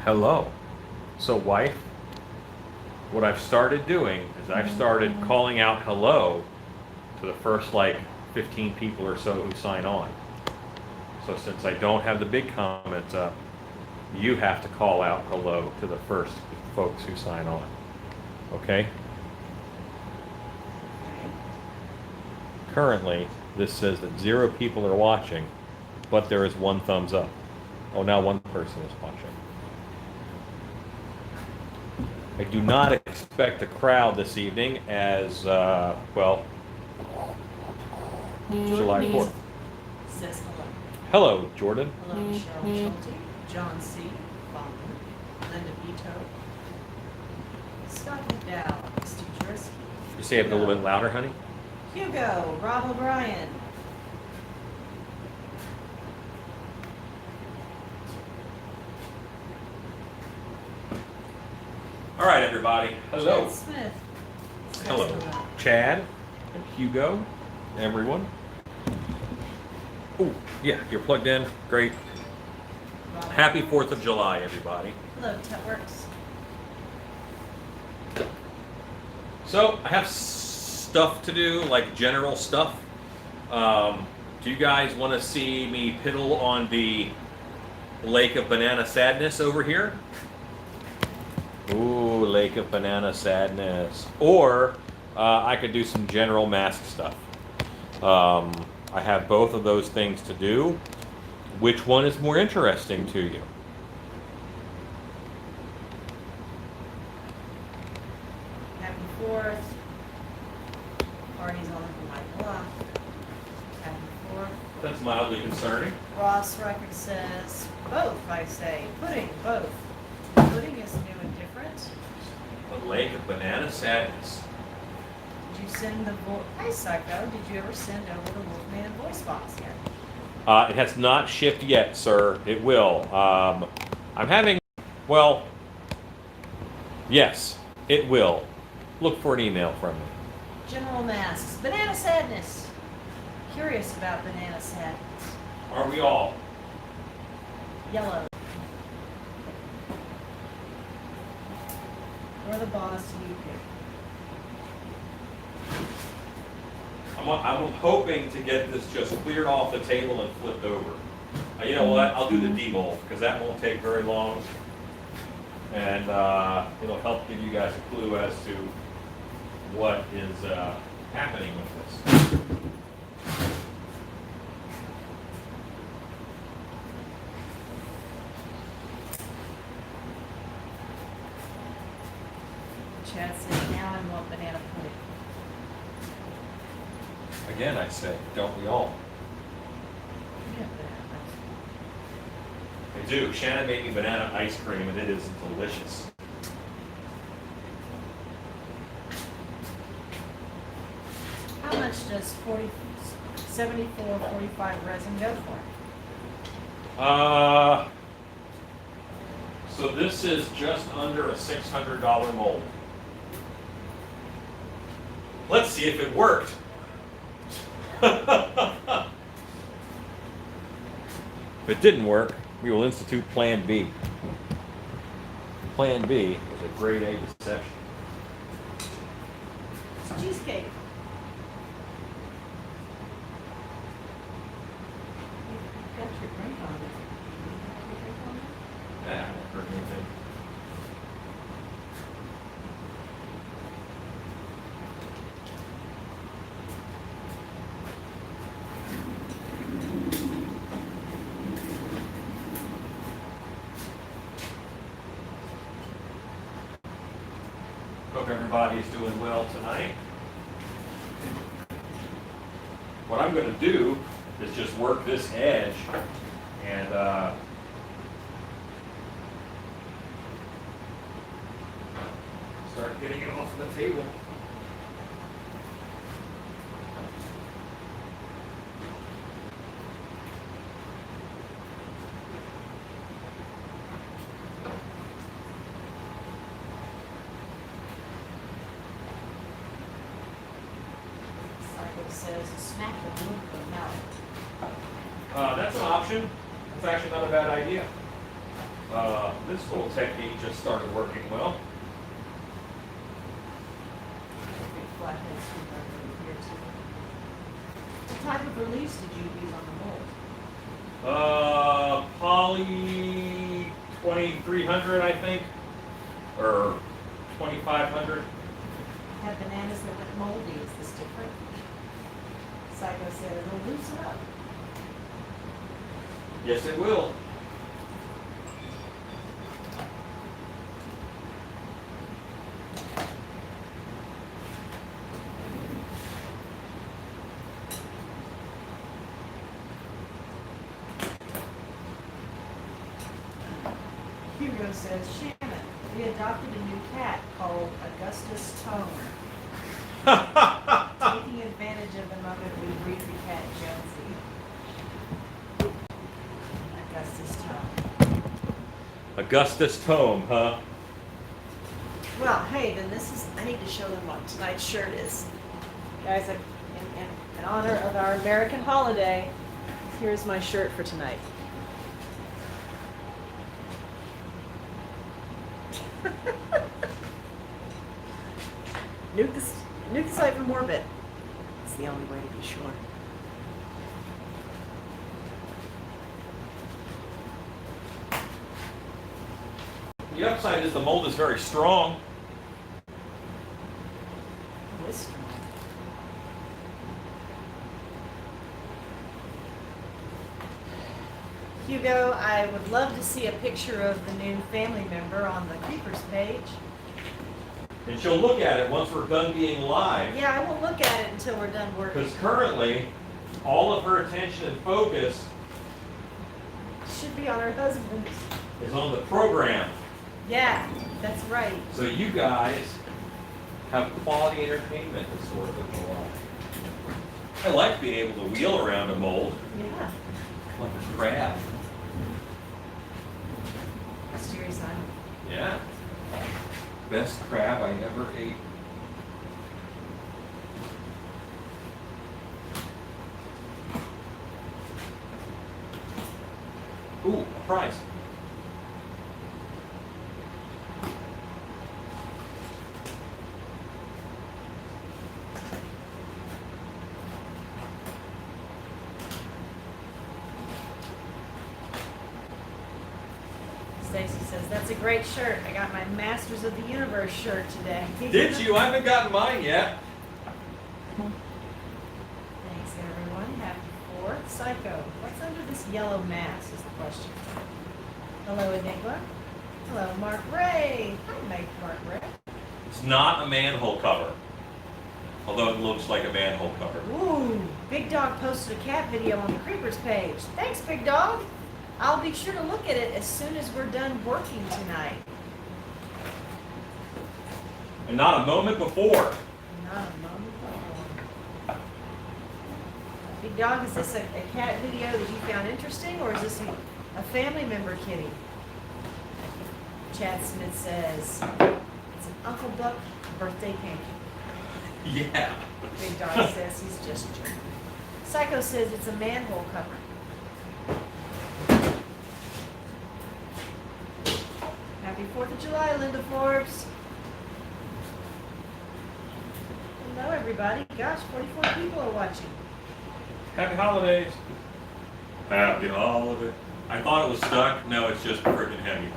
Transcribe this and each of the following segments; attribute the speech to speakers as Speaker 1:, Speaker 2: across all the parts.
Speaker 1: Hello. So, wife, what I've started doing is I've started calling out hello to the first like 15 people or so who sign on. So, since I don't have the big comments up, you have to call out hello to the first folks who sign on. Okay? Currently, this says that 0 people are watching, but there is 1 thumbs up. Oh, now 1 person is watching. I do not expect a crowd this evening as, well, July 4th.
Speaker 2: Says hello.
Speaker 1: Hello, Jordan.
Speaker 2: Hello, Cheryl Schulte, John C. Baldwin, Linda Vito, Scott McDowell, Steve Drisky,
Speaker 1: You say it a little bit louder, honey?
Speaker 2: Hugo, Rob O'Brien.
Speaker 1: All right, everybody. Hello.
Speaker 2: Chad Smith. says
Speaker 1: Hello. Chad and Hugo, everyone. Oh, yeah, you're plugged in. Great.
Speaker 2: Rob
Speaker 1: Happy
Speaker 2: O'Brien.
Speaker 1: 4th of July, everybody.
Speaker 2: Hello, Tetworks.
Speaker 1: So, I have stuff to do, like general stuff. Do you guys want to see me piddle on the Lake of Banana Sadness over here? Ooh, Lake of Banana Sadness. Or I could do some general mask stuff. I have both of those things to do. Which one is more interesting to you?
Speaker 2: Happy 4th. Parties on my block. Happy 4th.
Speaker 1: That's mildly concerning.
Speaker 2: Ross Record says, both, I say. Pudding, both. Pudding is new and different.
Speaker 1: The Lake of Banana Sadness.
Speaker 2: Did you send the voice? Hi, Psycho. Did you ever send over the Wolfman voice box yet?
Speaker 1: It has not shipped yet, sir. It will. I'm having, well, yes, it will. Look for an email from me.
Speaker 2: General Masks. Banana Sadness. Curious about Banana Sadness.
Speaker 1: Are we all?
Speaker 2: Yellow. Or the boss you pick.
Speaker 1: I'm hoping to get this just cleared off the table and flipped over. You know what? I'll do the debolt because that won't take very long. And it'll help give you guys a clue as to what is happening with this.
Speaker 2: Chad says, now I want banana pudding.
Speaker 1: Again, I say, don't we all?
Speaker 2: Yeah, banana.
Speaker 1: I do. Shannon made me banana ice cream, and it is delicious.
Speaker 2: How much does 74.45 resin go for?
Speaker 1: So this is just under a $600 mold. Let's see if it worked. If it didn't work, we will institute Plan B. Plan B is a grade A deception.
Speaker 2: It's cheesecake. Got your drink on it. Your drink on it?
Speaker 1: Yeah, I haven't heard anything. Hope everybody's doing well tonight. What I'm going to do is just work this edge and start getting it off the table.
Speaker 2: Cycle says, smack the roof of the mouth.
Speaker 1: That's an option. It's actually not a bad idea. This little technique just started working well.
Speaker 2: Big flathead screwdriver over here too. What type of release did you use on the mold?
Speaker 1: Poly 2300, I think, or 2500.
Speaker 2: Have bananas that went moldy, is this different? Psycho said it'll loosen up.
Speaker 1: Yes, it will.
Speaker 2: Hugo says, Shannon, we adopted a new cat called Augustus Toner. Taking advantage of the moment we breed the cat Jonesy. Augustus Tome.
Speaker 1: Augustus Tome, huh?
Speaker 2: Well, hey, then I need to show them what tonight's shirt is. Guys, in honor of our American holiday, here's my shirt for tonight. Nuke the site from orbit. It's the only way to be sure.
Speaker 1: The upside is the mold is very strong.
Speaker 2: This strong. Hugo, I would love to see a picture of the new family member on the Creepers page.
Speaker 1: And she'll look at it once we're done being live.
Speaker 2: Yeah, I won't look at it until we're done working.
Speaker 1: Because currently, all of her attention and focus
Speaker 2: Should be on her husband.
Speaker 1: is on the program.
Speaker 2: Yeah, that's right.
Speaker 1: So you guys have quality entertainment this sort of live. I like being able to wheel around a mold
Speaker 2: Yeah.
Speaker 1: like a crab.
Speaker 2: Mysterious Island.
Speaker 1: Yeah. Best crab I ever ate. Ooh, a prize.
Speaker 2: Stacy says, that's a great shirt. I got my Masters of the Universe shirt today.
Speaker 1: Did you? I haven't gotten mine yet.
Speaker 2: Thanks, everyone. Happy 4th. Psycho, what's under this yellow mass is the question. Hello, Enigma. Hello, Mark Ray. Hi, Mark Ray.
Speaker 1: It's not a manhole cover. Although it looks like a manhole cover.
Speaker 2: Ooh, Big Dog posted a cat video on the Creepers page. Thanks, Big Dog. I'll be sure to look at it as soon as we're done working tonight.
Speaker 1: And not a moment before.
Speaker 2: Not a moment before. Big Dog, is this a cat video that you found interesting, or is this a family member kitty? Chad Smith says, it's an Uncle Buck birthday pancake.
Speaker 1: Yeah.
Speaker 2: Big Dog says he's just joking. Psycho says it's a manhole cover. Happy 4th of July, Linda Forbes. Hello, everybody. Gosh, 44 people are watching.
Speaker 1: Happy holidays. Happy holiday. I thought it was stuck. No, it's just freaking heavy.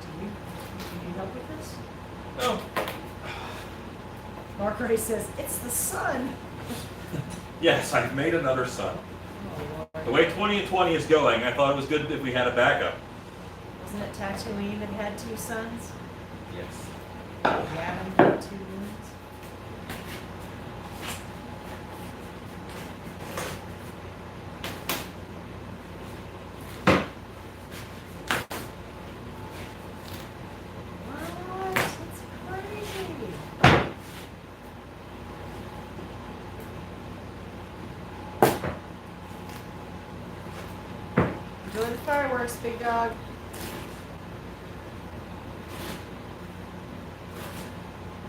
Speaker 2: Do you need help with this?
Speaker 1: No.
Speaker 2: Mark Ray says, it's the sun.
Speaker 1: Yes, I've made another son.
Speaker 2: Oh, Lord.
Speaker 1: The way 20 and 20 is going, I thought it was good if we had a backup.
Speaker 2: Wasn't it Tatooine that had 2 sons?
Speaker 1: Yes.
Speaker 2: Gavin had 2 moons. What? That's crazy. Enjoy the fireworks, Big Dog.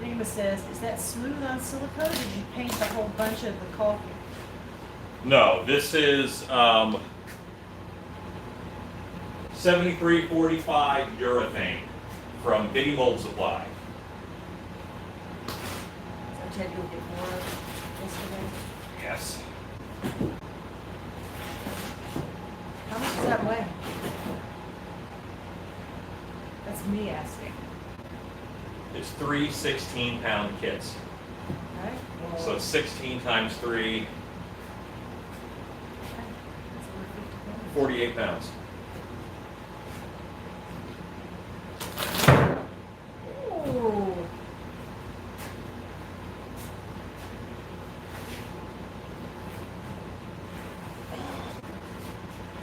Speaker 2: Enigma says, is that smooth on silicone or did you paint the whole bunch of the caulking?
Speaker 1: No, this is 7345 urethane from Biddy Mold Supply.
Speaker 2: So Ted, you'll get more yesterday.
Speaker 1: Yes.
Speaker 2: How much does that weigh? That's me asking.
Speaker 1: It's 3 16-pound kits.
Speaker 2: Okay? Well,
Speaker 1: So it's 16 times 3,
Speaker 2: that's over 50 pounds.
Speaker 1: 48 pounds.
Speaker 2: Ooh.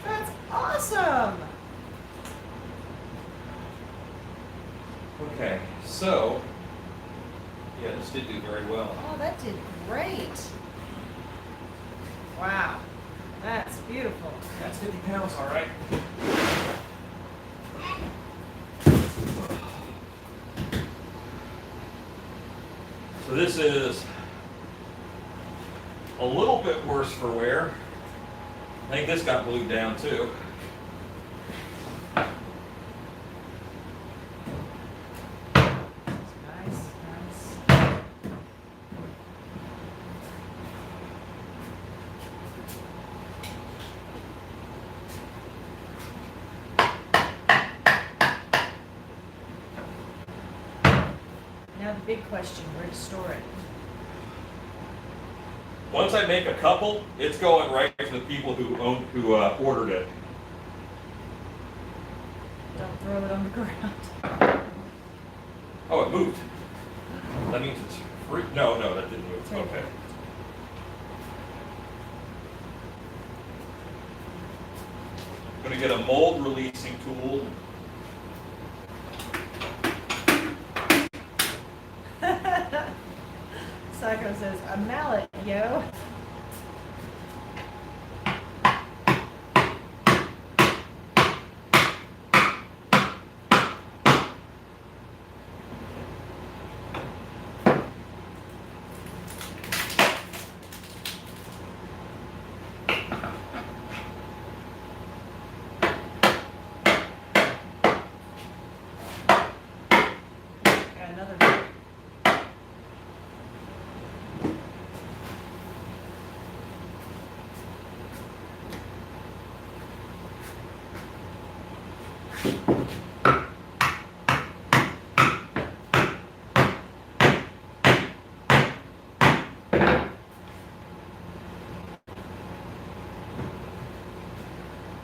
Speaker 2: That's awesome.
Speaker 1: Okay, so, yeah, this did do very well.
Speaker 2: Oh, that did great. Wow. That's beautiful.
Speaker 1: That's 50 pounds, all right. So this is a little bit worse for wear. I think this got glued down too.
Speaker 2: Nice, nice. Now the big question, where to store it?
Speaker 1: Once I make a couple, it's going right to the people who ordered it.
Speaker 2: Don't throw it on the ground.
Speaker 1: Oh, it moved. That means it's free. No, that didn't move.
Speaker 2: Take it.
Speaker 1: Okay. I'm gonna get a mold releasing tool.
Speaker 2: Psycho says, a mallet, yo. Got another.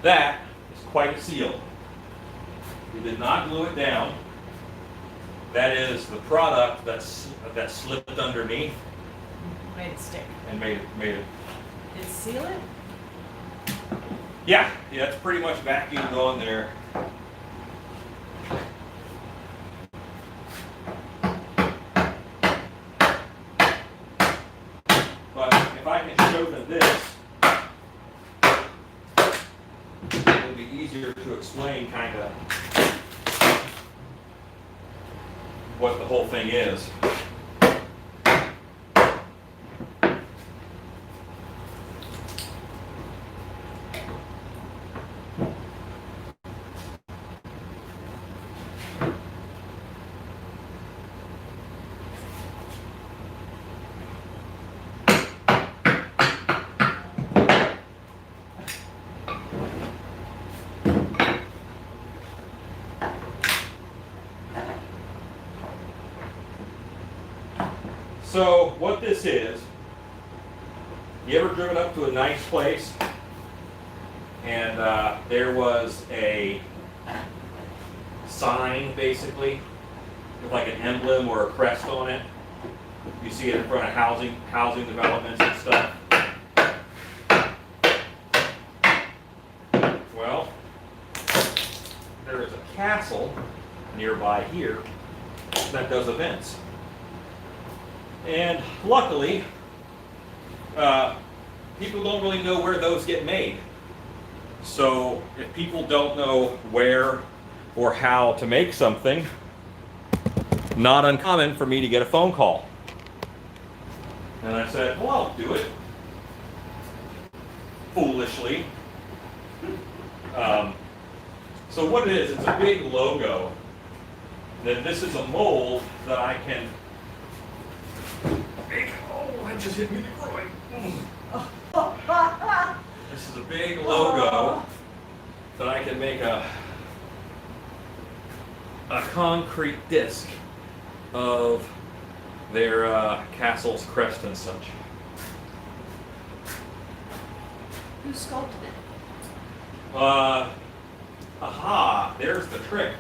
Speaker 1: That is quite a seal. We did not glue it down. That is the product that slipped underneath
Speaker 2: Made it stick.
Speaker 1: and made it.
Speaker 2: Did it seal it?
Speaker 1: Yeah, it's pretty much vacuumed on there. But if I can show them this, it'll be easier to explain kind of what the whole thing is. So what this is, you ever driven up to a nice place and there was a sign basically with like an emblem or a crest on it? You see it in front of housing developments and stuff. Well, there is a castle nearby here that does events. And luckily, people don't really know where those get made. So if people don't know where or how to make something, not uncommon for me to get a phone call. And I said, well, I'll do it. foolishly. So what it is, it's a big logo. Then this is a mold that I can make. Oh, I just hit me in the groin. This is a big logo that I can make a concrete disc of their castle's crest and such.
Speaker 2: Who sculpted it?
Speaker 1: Aha, there's the trick.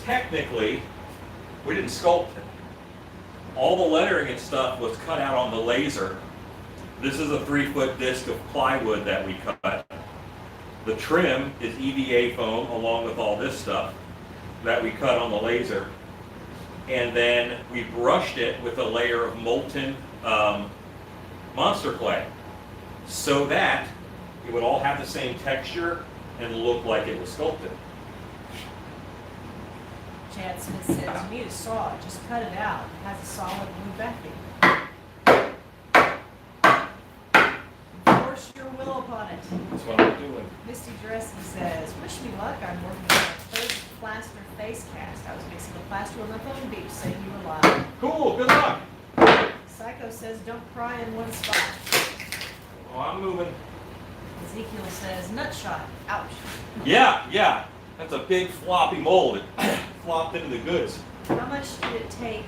Speaker 1: Technically, we didn't sculpt it. All the lettering and stuff was cut out on the laser. This is a 3-foot disc of plywood that we cut. The trim is EVA foam along with all this stuff that we cut on the laser. And then we brushed it with a layer of molten monster clay so that it would all have the same texture and look like it was sculpted.
Speaker 2: Chad Smith says, you need a saw, just cut it out. It has a solid blue backing. Force your will upon it.
Speaker 1: That's what I'm doing.
Speaker 2: Misty Dressy says, wish me luck, I'm working on a third plaster face cast. I was mixing the plaster on the phone beach, saying you were live.
Speaker 1: Cool, good luck.
Speaker 2: Psycho says, don't cry in one spot.
Speaker 1: Oh, I'm moving.
Speaker 2: Ezekiel says, nut shot, ouch.
Speaker 1: Yeah. That's a big floppy mold. It flopped into the goods.
Speaker 2: How much did it take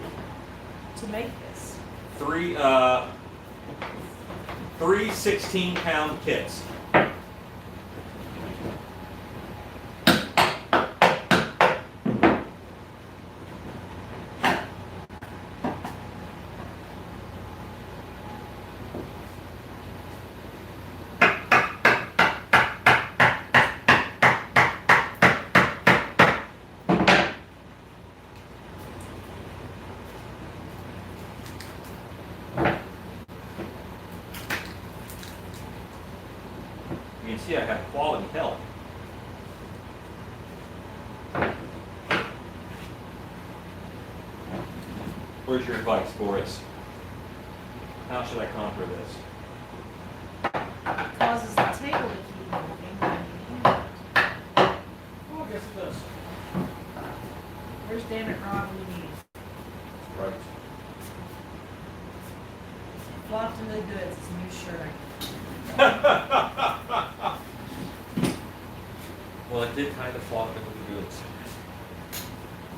Speaker 2: to make this?
Speaker 1: Three 16-pound kits. You can see I have quality help. Where's your advice, Boris? How should I conquer this?
Speaker 2: It causes the table to keep moving.
Speaker 1: Oh, I guess it does.
Speaker 2: Where's Damn It Ron when you need him?
Speaker 1: Right.
Speaker 2: Flopped into the goods, it's a new shirt.
Speaker 1: Well, it did kind of flop into the goods.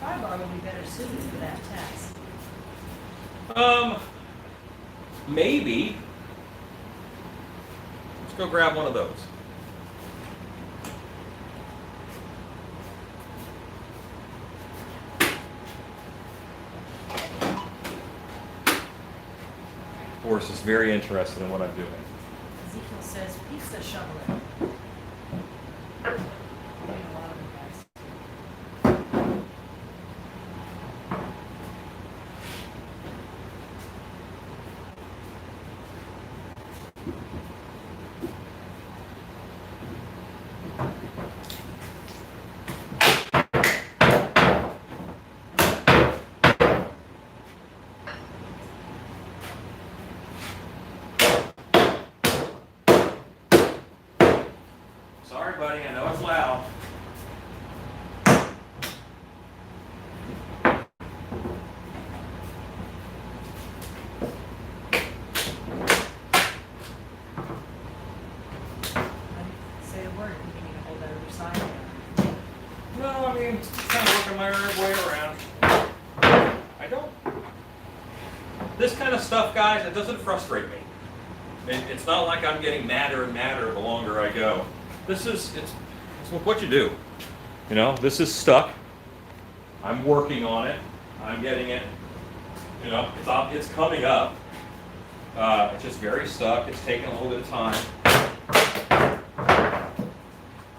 Speaker 2: Firebar would be better suited for that task.
Speaker 1: Maybe. Let's go grab one of those. Boris is very interested in what I'm doing.
Speaker 2: Ezekiel says, pizza shoveling. A lot of advice.
Speaker 1: Sorry, buddy, I know it's loud.
Speaker 2: Say the word, you need to hold that other side there.
Speaker 1: No, I mean, just kind of working my way around. I don't. This kind of stuff, guys, it doesn't frustrate me. It's not like I'm getting madder and madder the longer I go. It's what you do. You know, this is stuck. I'm working on it. I'm getting it. You know, it's coming up. It's just very stuck. It's taking a little bit of time.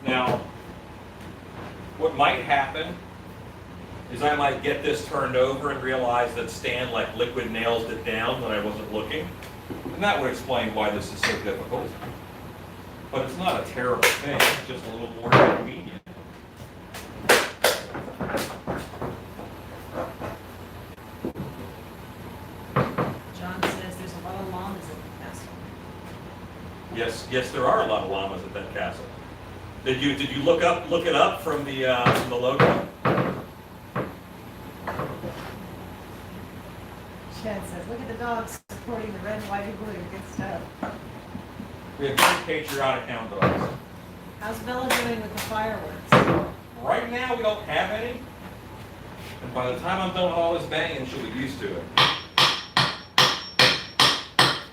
Speaker 1: Now, what might happen is I might get this turned over and realize that Stan like liquid nails it down when I wasn't looking. And that would explain why this is so difficult. But it's not a terrible thing, it's just a little more inconvenient.
Speaker 2: John says there's a lot of long
Speaker 1: Yes, yes, there are a lot of llamas at that castle. Did you look it up from the logo?
Speaker 2: Chad says, look at the dogs supporting the red, white, and blue. Good stuff.
Speaker 1: We have very patriotic hound dogs.
Speaker 2: How's Bella doing with the fireworks?
Speaker 1: Right now, we don't have any. And by the time I'm done with all this banging, she'll be used to it.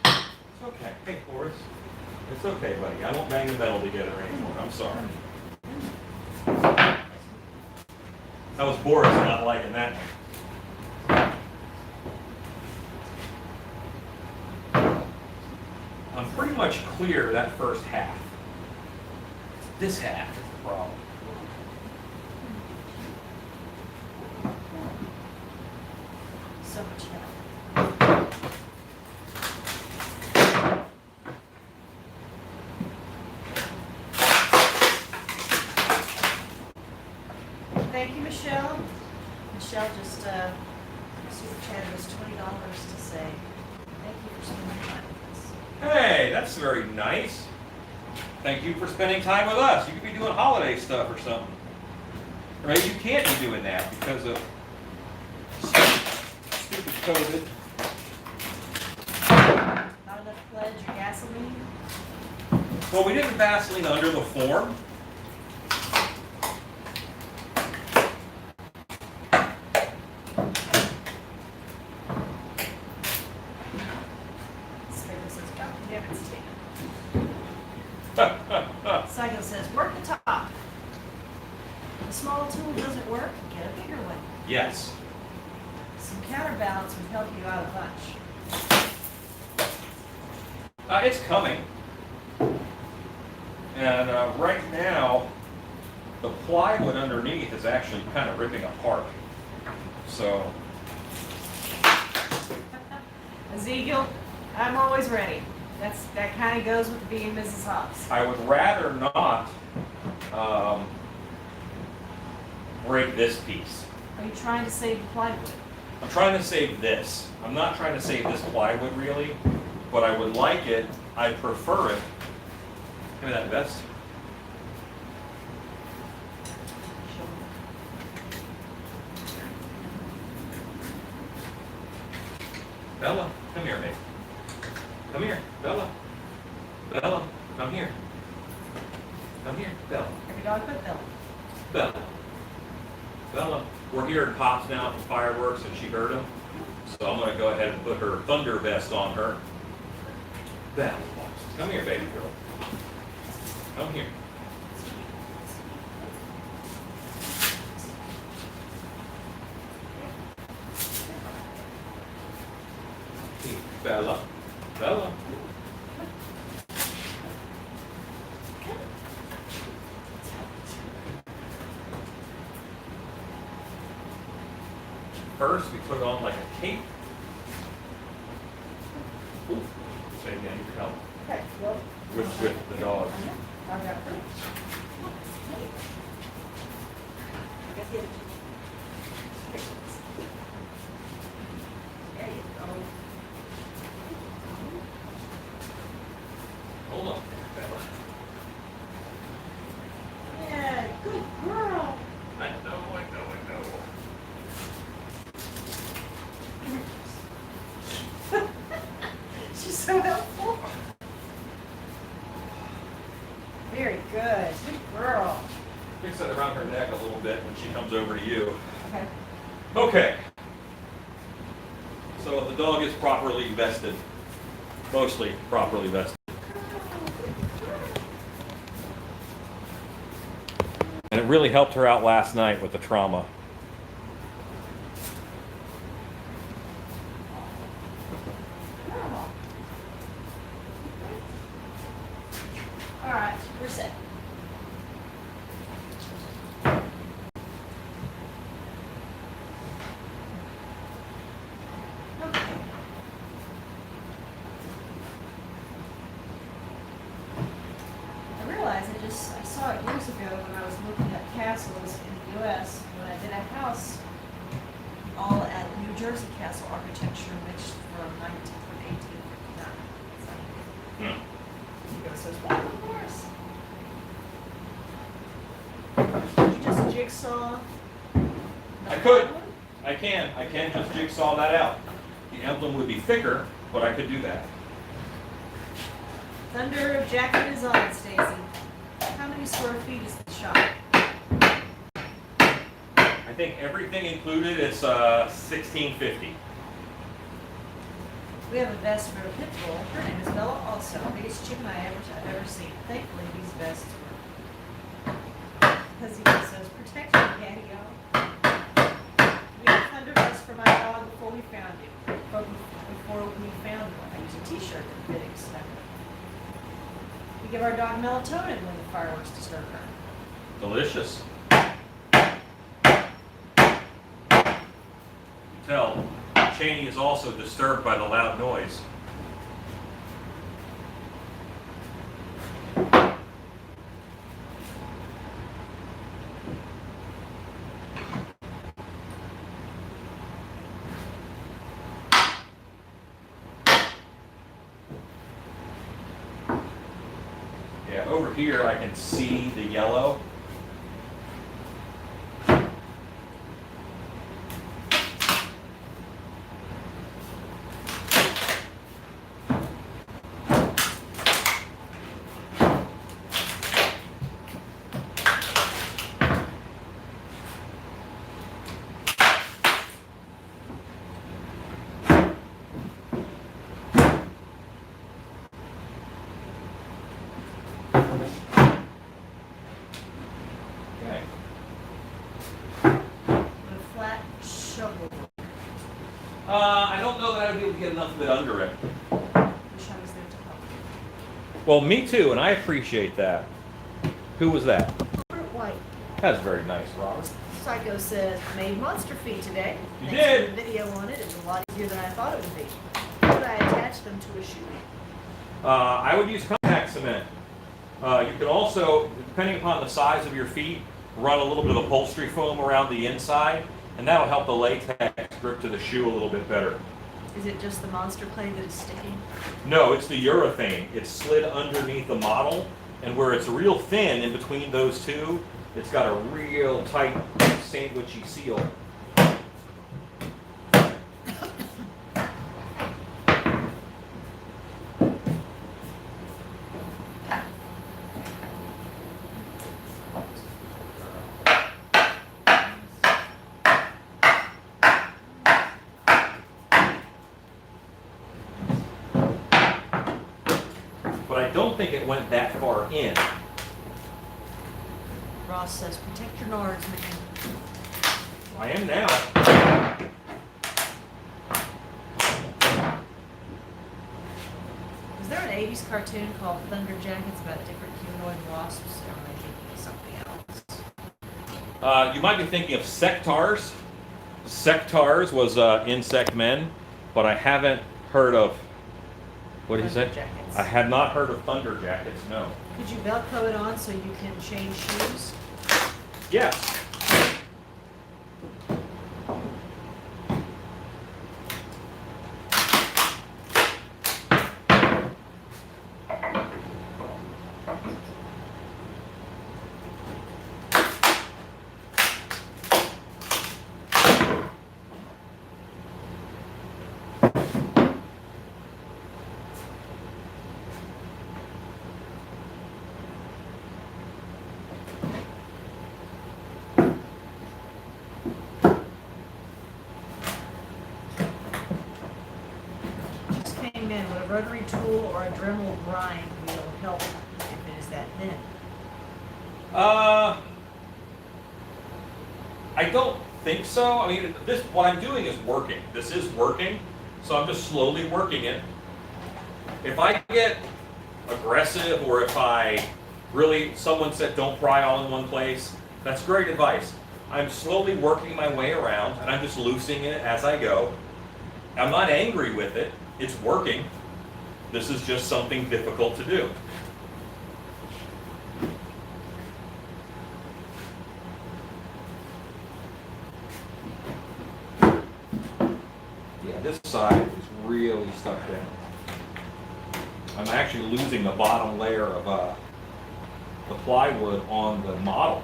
Speaker 1: It's okay. Hey, Forrest. It's okay, buddy. I won't bang the metal together anymore. I'm sorry. That was Boris not liking that. I'm pretty much clear that first half. This half is the problem.
Speaker 2: So much help. Thank you, Michelle. Michelle just super chatted us $20 to say thank you for spending time with us.
Speaker 1: Hey, that's very nice. Thank you for spending time with us. You could be doing holiday stuff or something. Right? You can't be doing that because of stupid COVID.
Speaker 2: Not enough pledge or gasoline?
Speaker 1: Well, we didn't Vaseline under the form.
Speaker 2: Psycho says, "God damn it, Stan." Psycho says, work the top. If a small tool doesn't work, get a bigger one.
Speaker 1: Yes.
Speaker 2: Some counterbalance would help you out a bunch.
Speaker 1: It's coming. And right now, the plywood underneath is actually kind of ripping apart. So,
Speaker 2: Ezekiel, I'm always ready. That kind of goes with being Mrs. Hobbs.
Speaker 1: I would rather not break this piece.
Speaker 2: Are you trying to save the plywood?
Speaker 1: I'm trying to save this. I'm not trying to save this plywood really, but I would like it. I prefer it. Give me that vest. Bella, come here, babe. Come here, Bella. Bella, come here. Come here, Bella.
Speaker 2: Every dog but Bill.
Speaker 1: Bella. Bella. We're here in Pops now for fireworks and she heard them. So I'm going to go ahead and put her thunder vest on her. Bella. Come here, baby girl. Come here. Bella. Bella. First, we put on like a cape. Ooh. Say again, you can help.
Speaker 2: Okay, well.
Speaker 1: With the dog.
Speaker 2: I've got fruit. There you go.
Speaker 1: Hold on, Bella.
Speaker 2: Yeah, good girl.
Speaker 1: I know.
Speaker 2: She's so helpful. Very good. Good girl.
Speaker 1: Fix that around her neck a little bit when she comes over to you.
Speaker 2: Okay.
Speaker 1: Okay. So the dog is properly vested. Mostly properly vested. And it really helped her out last night with the trauma.
Speaker 2: All right, we're set. Okay. I realized I saw it years ago when I was looking at castles in the U.S. when I did a house all at New Jersey Castle architecture, which from 1859. So, jigsaw?
Speaker 1: I could. I can just jigsaw that out. The emblem would be thicker, but I could do that.
Speaker 2: Thunder Jacket is on, Stacy. How many square feet is the shop?
Speaker 1: I think everything included is 1650.
Speaker 2: We have a vest for a pit bull. Her name is Bella also. Biggest chicken I've ever seen. Thankfully, these vests were. Because he says, protect your daddy, y'all. We had a thunder vest for my dog before we found him. But before we found one, I used a t-shirt that fit exactly. We give our dog melatonin when the fireworks disturb her.
Speaker 1: Delicious. You tell, Cheney is also disturbed by the loud noise. Yeah, over here I can see the yellow. Okay.
Speaker 2: With a flat shovel.
Speaker 1: I don't know that I would be able to get enough of it under it.
Speaker 2: Wish I was there to help.
Speaker 1: Well, me too, and I appreciate that. Who was that?
Speaker 2: Robert White.
Speaker 1: That's very nice, Robert.
Speaker 2: Psycho says, made monster feet today.
Speaker 1: You
Speaker 2: Thanks
Speaker 1: did?
Speaker 2: for the video on it. It's a lot easier than I thought it would be. Could I attach them to a shoe?
Speaker 1: I would use contact cement. You could also, depending upon the size of your feet, run a little bit of upholstery foam around the inside, and that'll help the latex grip to the shoe a little bit better.
Speaker 2: Is it just the monster clay that is sticking?
Speaker 1: No, it's the urethane. It's slid underneath the model, and where it's real thin in between those two, it's got a real tight sandwichy seal. But I don't think it went that far in.
Speaker 2: Ross says, protect your nards, man.
Speaker 1: I am now.
Speaker 2: Was there an 80s cartoon called Thunder Jackets about different humanoid wasps? Or am I thinking of something else?
Speaker 1: You might be thinking of sectars. Sectars was insect men, but I haven't heard of. What did you say?
Speaker 2: Thunder Jackets.
Speaker 1: I had not heard of thunder jackets. No.
Speaker 2: Could you Velcro it on so you can change shoes?
Speaker 1: Yes.
Speaker 2: Just came in. Would a rotary tool or a Dremel grind wheel help if it is that thin?
Speaker 1: I don't think so. I mean, this what I'm doing is working. This is working, so I'm just slowly working it. If I get aggressive, or if I really, someone said don't pry all in one place, that's great advice. I'm slowly working my way around, and I'm just loosening it as I go. I'm not angry with it. It's working. This is just something difficult to do. Yeah, this side is really stuck down. I'm actually losing the bottom layer of the plywood on the model.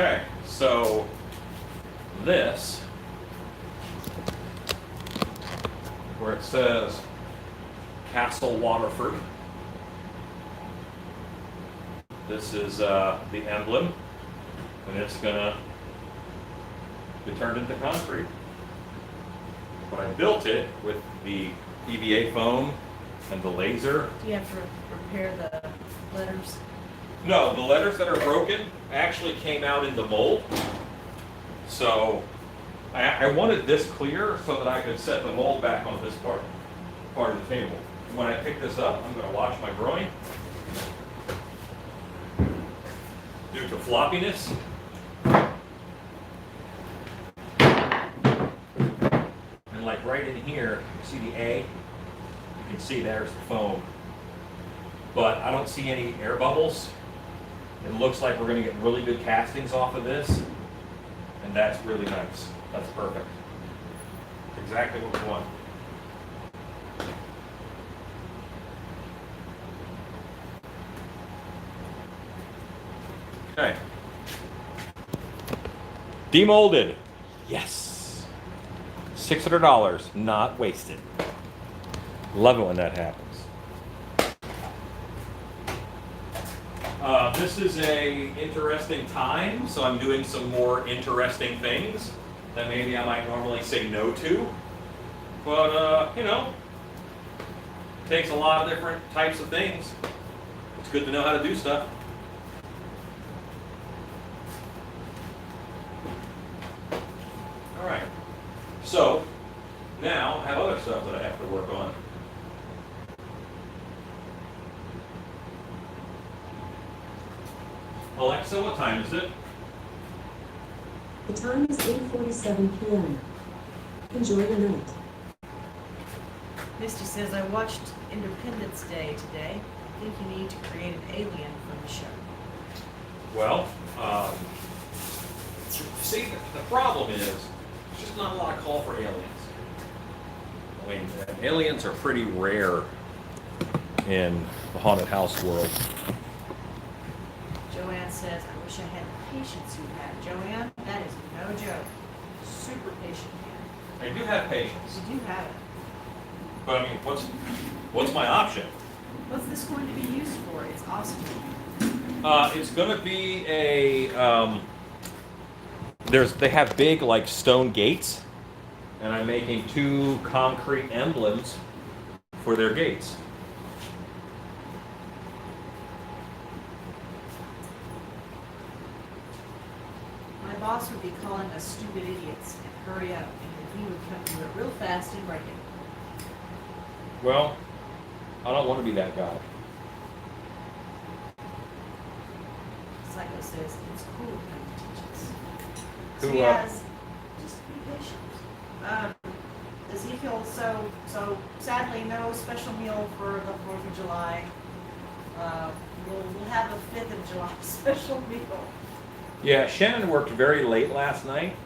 Speaker 1: Okay, so this, where it says Castle Waterford, this is the emblem, and it's gonna be turned into concrete. But I built it with the EVA foam and the laser.
Speaker 2: Do you have to repair the letters?
Speaker 1: No, the letters that are broken actually came out in the mold. So I wanted this clear so that I could set the mold back on this part of the table. And when I pick this up, I'm going to watch my groin. Due to floppiness. And like right in here, you see the A? You can see there's the foam. But I don't see any air bubbles. It looks like we're going to get really good castings off of this, and that's really nice. That's perfect. Exactly what we want. Okay. Demolded. Yes. $600, not wasted. Love it when that happens. This is a interesting time, so I'm doing some more interesting things that maybe I might normally say no to. But, you know, it takes a lot of different types of things. It's good to know how to do stuff. All right. So, now I have other stuff that I have to work on. Alexa, what time is it?
Speaker 3: The time is 8:47 p.m. Enjoy the night.
Speaker 2: Misty says, I watched Independence Day today. I think you need to create an alien from the show.
Speaker 1: Well, see, the problem is, there's just not a lot of call for aliens. I mean, aliens are pretty rare in the haunted house world.
Speaker 2: Joanne says, I wish I had the patience you have. Joanne, that is no joke. Super patient man.
Speaker 1: I do have patience,
Speaker 2: You do have it.
Speaker 1: but I mean, what's my option?
Speaker 2: What's this going to be used for? It's awesome.
Speaker 1: It's going to be a. They have big like stone gates, and I'm making 2 concrete emblems for their gates.
Speaker 2: My boss would be calling us stupid idiots and hurry up, and he would come to it real fast and break it.
Speaker 1: Well, I don't want to be that guy.
Speaker 2: Psycho says, it's cool when you teach us.
Speaker 1: Who,
Speaker 2: So he has, just be patient. Ezekiel, so sadly, no special meal for the 4th of July. We'll have a 5th of July special meal
Speaker 1: Yeah, Shannon worked very late last night.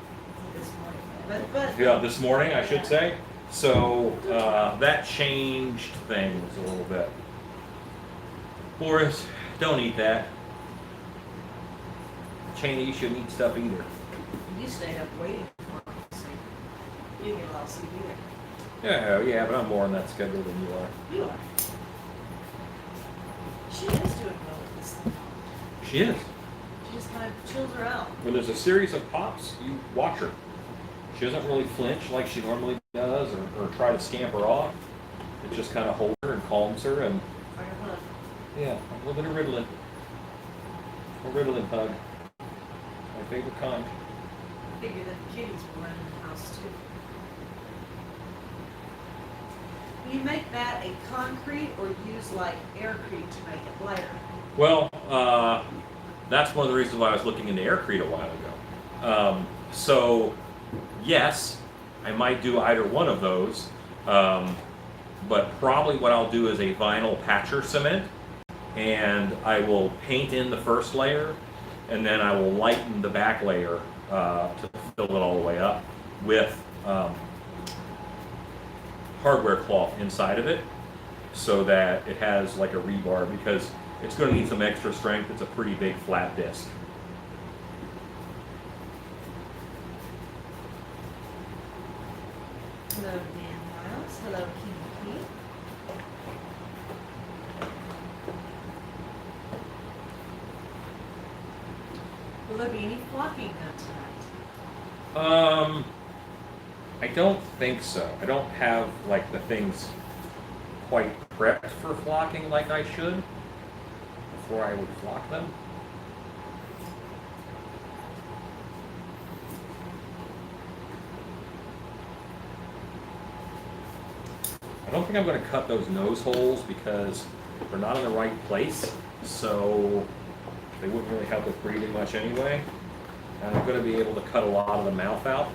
Speaker 2: this morning. But
Speaker 1: Yeah, this morning, I should
Speaker 2: Yeah.
Speaker 1: say. So that changed things a little bit. Boris, don't eat that. Chinese shouldn't eat stuff either.
Speaker 2: you stayed up waiting for him, so you didn't get a lot of sleep either.
Speaker 1: Yeah, but I'm more on that schedule than you are.
Speaker 2: You are. She is doing well with this thing.
Speaker 1: She is.
Speaker 2: She just kind of chills her out.
Speaker 1: When there's a series of pops, you watch her. She doesn't really flinch like she normally does or try to scamper off. It just kind of holds her and calms her and,
Speaker 2: Like a hug.
Speaker 1: yeah, a little bit of Ritalin. A Ritalin hug. My favorite kind.
Speaker 2: Figure that the kitties were running the house too. Will you make that a concrete or use like aircrete to make it lighter?
Speaker 1: Well, that's one of the reasons why I was looking into aircrete a while ago. So, yes, I might do either one of those, but probably what I'll do is a vinyl patcher cement, and I will paint in the first layer, and then I will lighten the back layer to fill it all the way up with hardware cloth inside of it, so that it has like a rebar, because it's going to need some extra strength. It's a pretty big flat disc.
Speaker 2: Will there be any flocking done tonight?
Speaker 1: I don't think so. I don't have like the things quite prepped for flocking like I should before I would flock them. I don't think I'm going to cut those nose holes because they're not in the right place, so they wouldn't really help with breathing much anyway. And I'm going to be able to cut a lot of the mouth out.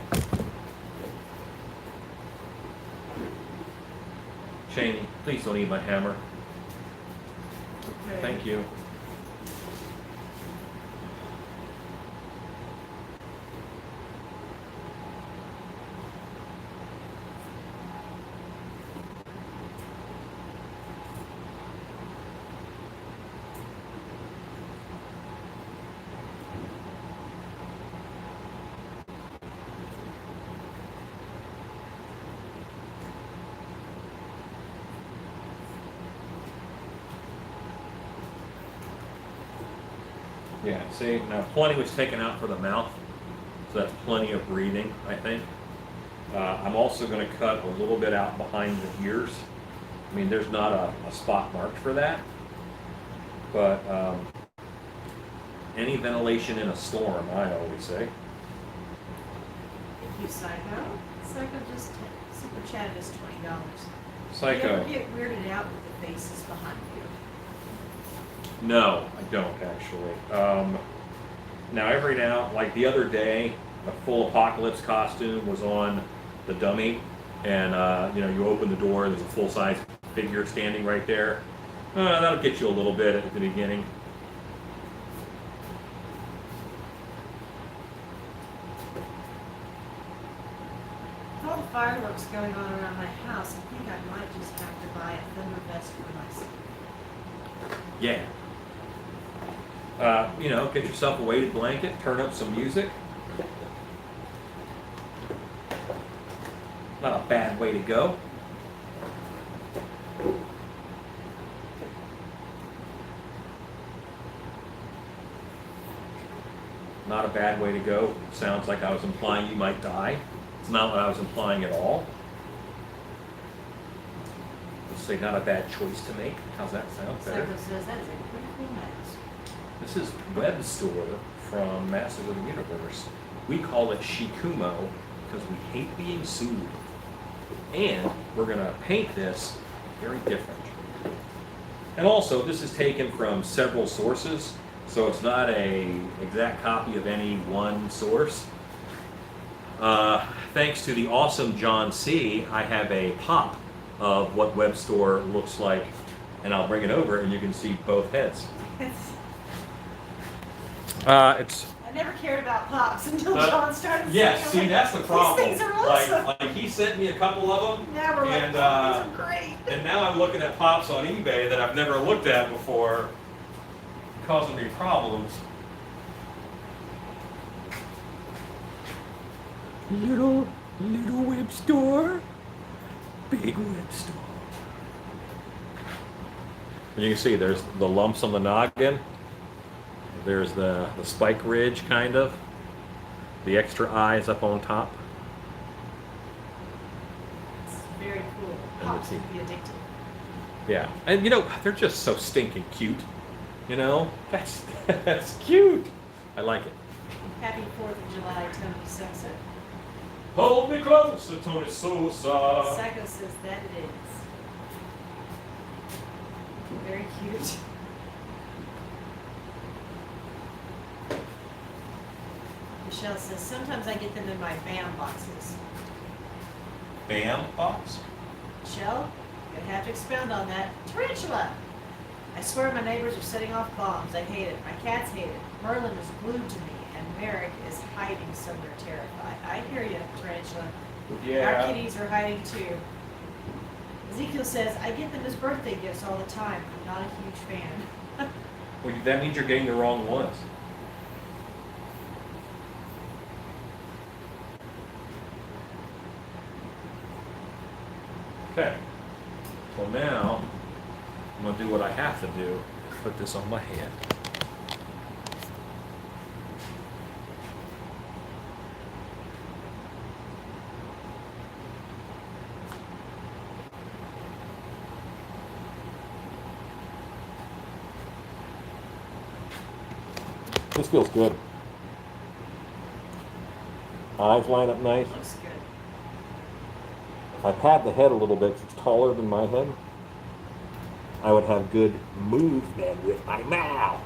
Speaker 1: Shane, please don't eat my hammer.
Speaker 2: Okay.
Speaker 1: Thank you. Yeah, see, now plenty was taken out for the mouth, so that's plenty of breathing, I think. I'm also going to cut a little bit out behind the ears. I mean, there's not a spot marked for that, but any ventilation in a storm, I always say.
Speaker 2: Thank you, Psycho. Psycho just super chatted us $20. Do you
Speaker 1: Psycho.
Speaker 2: ever get weirded out with the faces behind you?
Speaker 1: No, I don't actually. Now, like the other day, a full apocalypse costume was on the dummy, and you open the door, there's a full-size figure standing right there. That'll get you a little bit at the beginning.
Speaker 2: With all the fireworks going on around my house, I think I might just have to buy a thunder vest for myself.
Speaker 1: Yeah. Get yourself a weighted blanket, turn up some music. Not a bad way to go. Not a bad way to go. Sounds like I was implying you might die. It's not what I was implying at all. Let's say not a bad choice to make. How's that sound? Better?
Speaker 2: Psycho says that is a pretty cool mask.
Speaker 1: This is Web Store from Masters of the Universe. We call it Shikumo because we hate being sued. And we're going to paint this very different. And also, this is taken from several sources, so it's not an exact copy of any one source. Thanks to the awesome John C., I have a pop of what Web Store looks like, and I'll bring it over and you can see both heads. It's
Speaker 2: I never cared about pops until John started
Speaker 1: yes.
Speaker 2: saying,
Speaker 1: See, that's the problem.
Speaker 2: These things are awesome.
Speaker 1: Like he sent me a couple of them,
Speaker 2: Now we're like,
Speaker 1: and
Speaker 2: oh, these are great.
Speaker 1: and now I'm looking at pops on eBay that I've never looked at before, causing me problems. Little Web Store, big Web Store. And you can see there's the lumps on the noggin. There's the spike ridge, kind of. The extra eyes up on top.
Speaker 2: It's very cool.
Speaker 1: And
Speaker 2: Pops
Speaker 1: the
Speaker 2: would be addicted.
Speaker 1: Yeah, and they're just so stinking cute. That's cute. I like it.
Speaker 2: Happy 4th of July, Tony Sosa.
Speaker 1: Hold me close to Tony Sosa.
Speaker 2: Psycho says that it is. Very cute. Michelle says, sometimes I get them in my BAM boxes.
Speaker 1: Bam box.
Speaker 2: Michelle, you're gonna have to expound on that. Tarantula! I swear my neighbors are setting off bombs. I hate it. My cats hate it. Merlin is glued to me, and Merrick is hiding somewhere terrified. I hear you, Tarantula. Our kitties are hiding too. Ezekiel says, I get them as birthday gifts all the time. I'm not a huge fan.
Speaker 1: Well, that means you're getting the wrong ones. Okay. Well, now I'm going to do what I have to do. Put this on my head. This feels good. Eyes line up nice.
Speaker 2: Looks good.
Speaker 1: If I pat the head a little bit, 'cause it's taller than my head, I would have good movement with my mouth.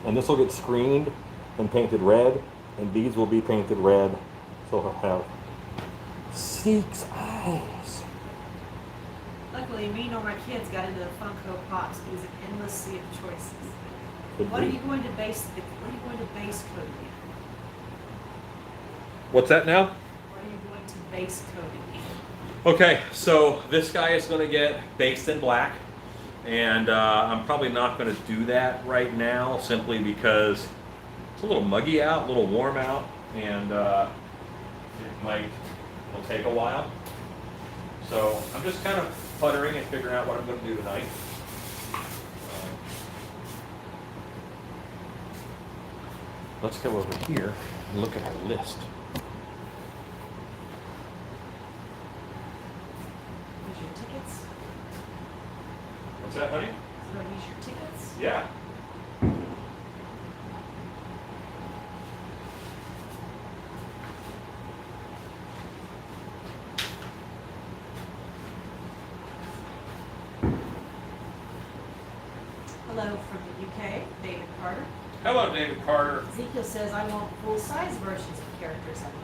Speaker 1: And this will get screened and painted red, and these will be painted red, so he'll have 6 eyes.
Speaker 2: Luckily, me nor my kids got into the Funko Pops. It was an endless sea of choices.
Speaker 1: Could
Speaker 2: What are
Speaker 1: be.
Speaker 2: you going to base coat in?
Speaker 1: What's that now?
Speaker 2: What are you going to base coat it in?
Speaker 1: Okay, so this guy is going to get based in black, and I'm probably not going to do that right now simply because it's a little muggy out, a little warm out, and it'll take a while. So I'm just kind of puttering and figuring out what I'm going to do tonight. Let's go over here and look at our list.
Speaker 2: Use your tickets.
Speaker 1: What's that, honey?
Speaker 2: So use your tickets.
Speaker 1: Yeah.
Speaker 2: Hello from the UK, David Carter.
Speaker 1: Hello, David Carter.
Speaker 2: Ezekiel says, I want full-size versions of characters I love.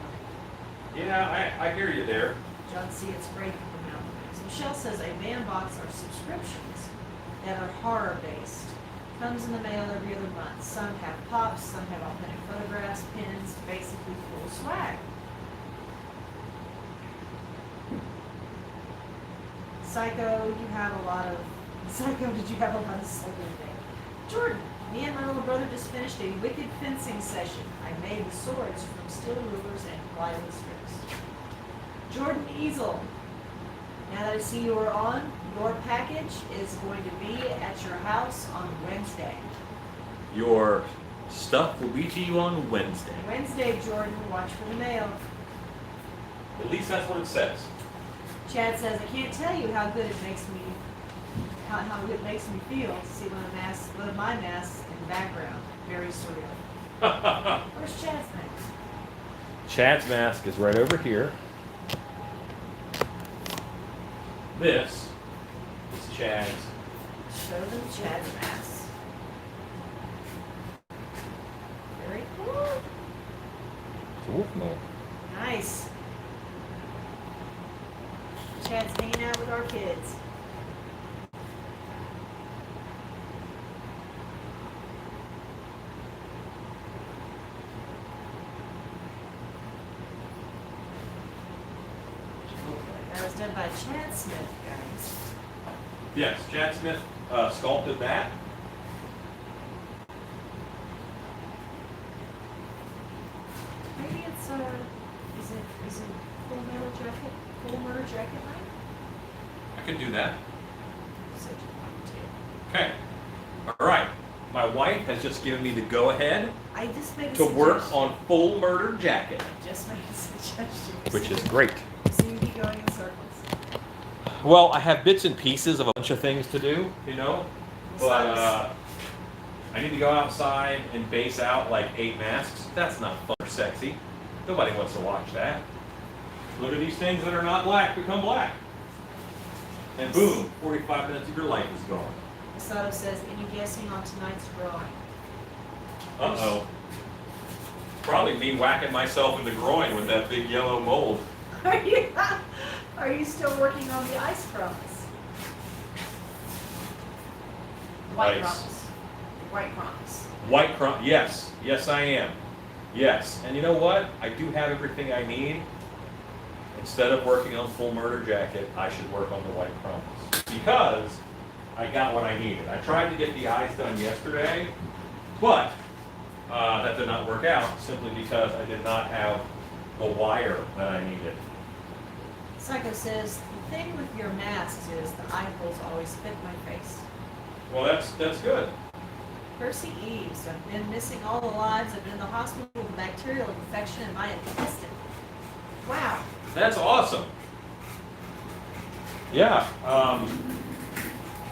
Speaker 1: Yeah, I hear you there.
Speaker 2: John C. It's great from Mountain. Michelle says a van box are subscriptions that are horror-based. Comes in the mail every other month. Some have pops, some have authentic photographs, pins, basically full swag. Psycho, did you have a lot of Psycho today? Jordan, me and my little brother just finished a wicked fencing session. I made the swords from steel rulers and plywood strips. Jordan Easel, now that I see you are on, your package is going to be at your house on Wednesday.
Speaker 1: Your stuff will be to you on Wednesday.
Speaker 2: Wednesday, Jordan, watch for the mail.
Speaker 1: At least that's what it says.
Speaker 2: Chad says, I can't tell you how good it makes me, how good it makes me feel to see one of my masks in the background. Very surreal. Where's Chad's mask?
Speaker 1: Chad's mask is right over here. This is Chad's.
Speaker 2: Show them Chad's mask. Very cool.
Speaker 1: It's a wolf man.
Speaker 2: Nice. Chad's hanging out with our kids. That was done by Chad Smith, guys.
Speaker 1: Yes, Chad Smith sculpted that.
Speaker 2: Maybe it's is it full murder jacket night?
Speaker 1: I could do that.
Speaker 2: Such a fun too.
Speaker 1: Okay. All right. My wife has just given me the go-ahead
Speaker 2: I just made a
Speaker 1: to work
Speaker 2: suggestion.
Speaker 1: on Full Murder Jacket,
Speaker 2: Just made a suggestion.
Speaker 1: which is great.
Speaker 2: Seem to be going in circles.
Speaker 1: Well, I have bits and pieces of a bunch of things to do, you know, but I need to go outside and base out like 8 masks. That's not fun or sexy. Nobody wants to watch that. Look at these things that are not black become black. And boom, 45 minutes of your life is gone.
Speaker 2: Masato says, any guessing on tonight's drawing?
Speaker 1: Uh-oh. Probably me whacking myself in the groin with that big yellow mold.
Speaker 2: Are you still working on the ice crumbs? White
Speaker 1: Ice.
Speaker 2: crumbs. White crumbs.
Speaker 1: White crumb, yes. Yes, I am. Yes. And you know what? I do have everything I need. Instead of working on Full Murder Jacket, I should work on the white crumbs. Because I got what I needed. I tried to get the eyes done yesterday, but that did not work out simply because I did not have the wire that I needed.
Speaker 2: Psycho says, the thing with your masks is the eye holes always fit my face.
Speaker 1: Well, that's good.
Speaker 2: Percy Eves, I've been missing all the lives. I've been in the hospital with a bacterial infection in my intestine. Wow.
Speaker 1: That's awesome. Yeah.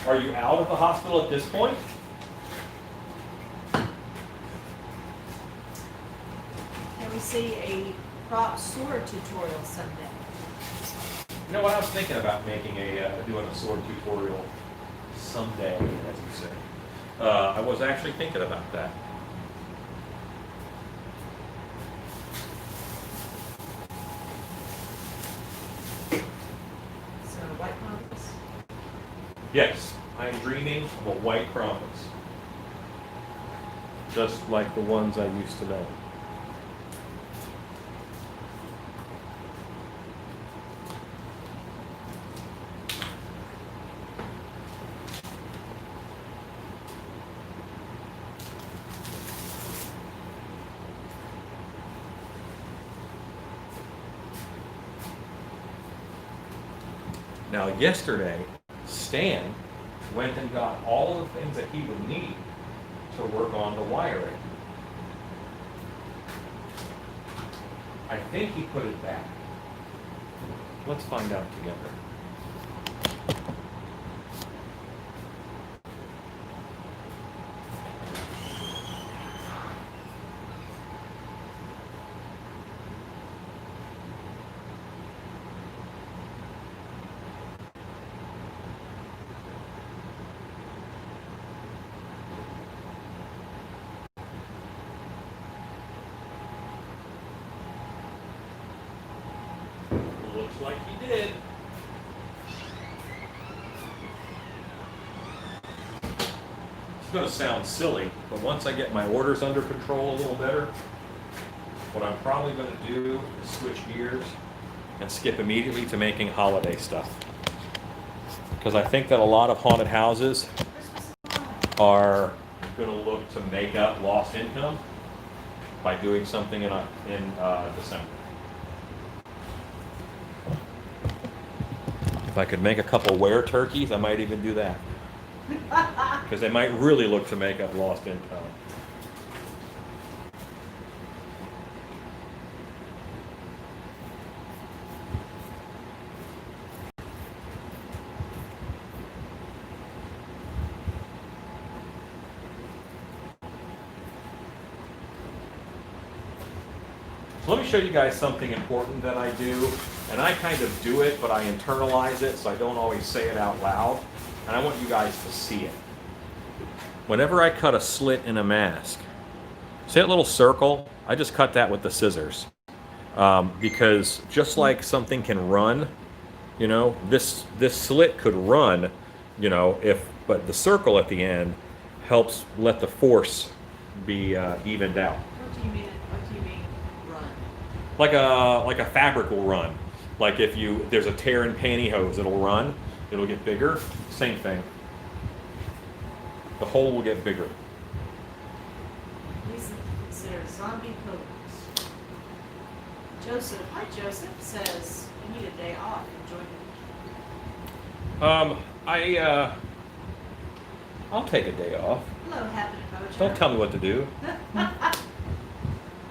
Speaker 1: Are you out of the hospital at this point?
Speaker 2: Can we see a prop sword tutorial someday?
Speaker 1: You know what, I was thinking about making doing a sword tutorial someday, as you say. I was actually thinking about that.
Speaker 2: So, white promise?
Speaker 1: Yes, I am dreaming of a white promise. Just like the ones I used to know. Now, yesterday, Stan went and got all of the things that he would need to work on the wiring. I think he put it back. Let's find out together. Looks like he did. It's going to sound silly, but once I get my orders under control a little better, what I'm probably going to do is switch gears and skip immediately to making holiday stuff. Because I think that a lot of haunted houses are going to look to make up lost income by doing something in December. If I could make a couple were turkeys, I might even do that. Because they might really look to make up lost income. So let me show you guys something important that I do. And I kind of do it, but I internalize it, so I don't always say it out loud. And I want you guys to see it. Whenever I cut a slit in a mask, see that little circle? I just cut that with the scissors. Because just like something can run, you know, this slit could run, you know, but the circle at the end helps let the force be evened out.
Speaker 2: What do you mean run?
Speaker 1: Like a fabric will run. Like if there's a tear in pantyhose, it'll run, it'll get bigger. Same thing. The hole will get bigger.
Speaker 2: These are considered zombie potions. Joseph, hi Joseph, says you need a day off. Enjoy it.
Speaker 1: I'll take a day off.
Speaker 2: Hello, Happy Poacher.
Speaker 1: Don't tell me what to do.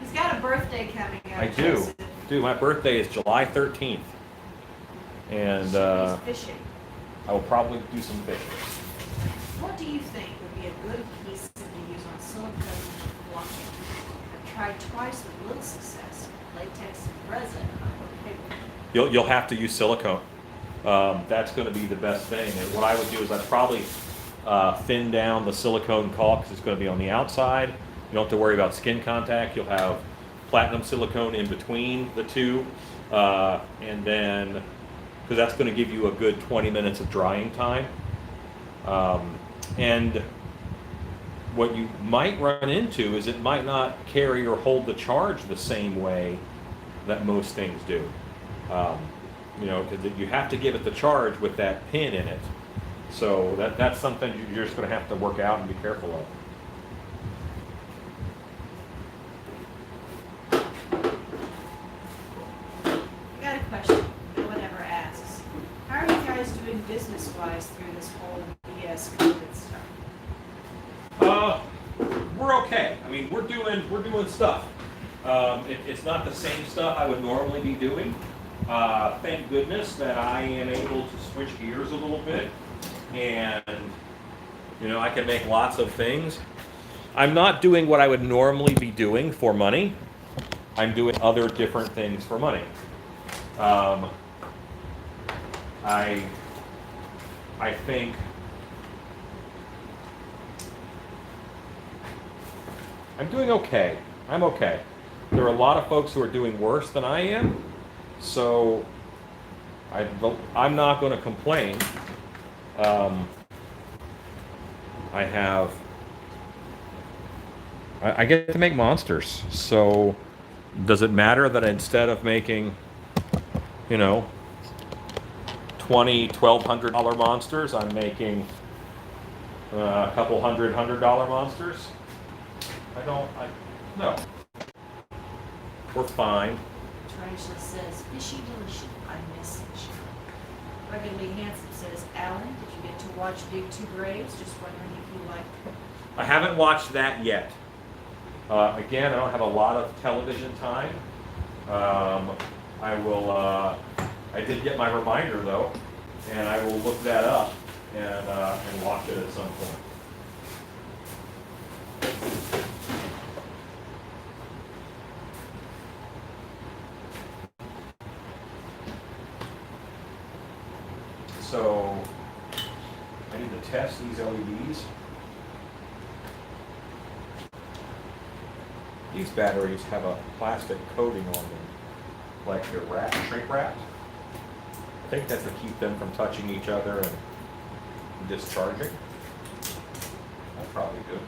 Speaker 2: He's got a birthday coming up.
Speaker 1: I do.
Speaker 2: Joseph.
Speaker 1: Dude, my birthday is July 13th. And
Speaker 2: He's fishing.
Speaker 1: I will probably do some fishing.
Speaker 2: What do you think would be a good adhesive to use on silicone blocking? I've tried twice with little success. Latex and resin. I'm okay with it.
Speaker 1: You'll have to use silicone. That's going to be the best thing. And what I would do is I'd probably thin down the silicone caulk because it's going to be on the outside. You don't have to worry about skin contact. You'll have platinum silicone in between the two. And then, because that's going to give you a good 20 minutes of drying time. And what you might run into is it might not carry or hold the charge the same way that most things do. You know, because you have to give it the charge with that pin in it. So that's something you're just going to have to work out and be careful of.
Speaker 2: I got a question. No one ever asks. How are you guys doing business-wise through this whole BS COVID stuff?
Speaker 1: We're okay. I mean, we're doing stuff. It's not the same stuff I would normally be doing, Thank goodness that I am able to switch gears a little bit, and I can make lots of things. I'm not doing what I would normally be doing for money. I'm doing other different things for money. I think I'm doing okay. I'm okay. There are a lot of folks who are doing worse than I am, so I'm not going to complain. I get to make monsters, so does it matter that instead of making, $1,200 $1,200 monsters, I'm making a couple $100 monsters? No. We're fine.
Speaker 2: Tarantula says, fishy delicious, I message. Ruggedly Handsome says, Alan, did you get to watch Dig Two Graves? Just wondering if you liked it.
Speaker 1: I haven't watched that yet. Again, I don't have a lot of television time. I did get my reminder though, and I will look that up and watch it at some point. So I need to test these LEDs. These batteries have a plastic coating on them, like they're shrink wrapped. I think that's to keep them from touching each other and discharging. That's probably good.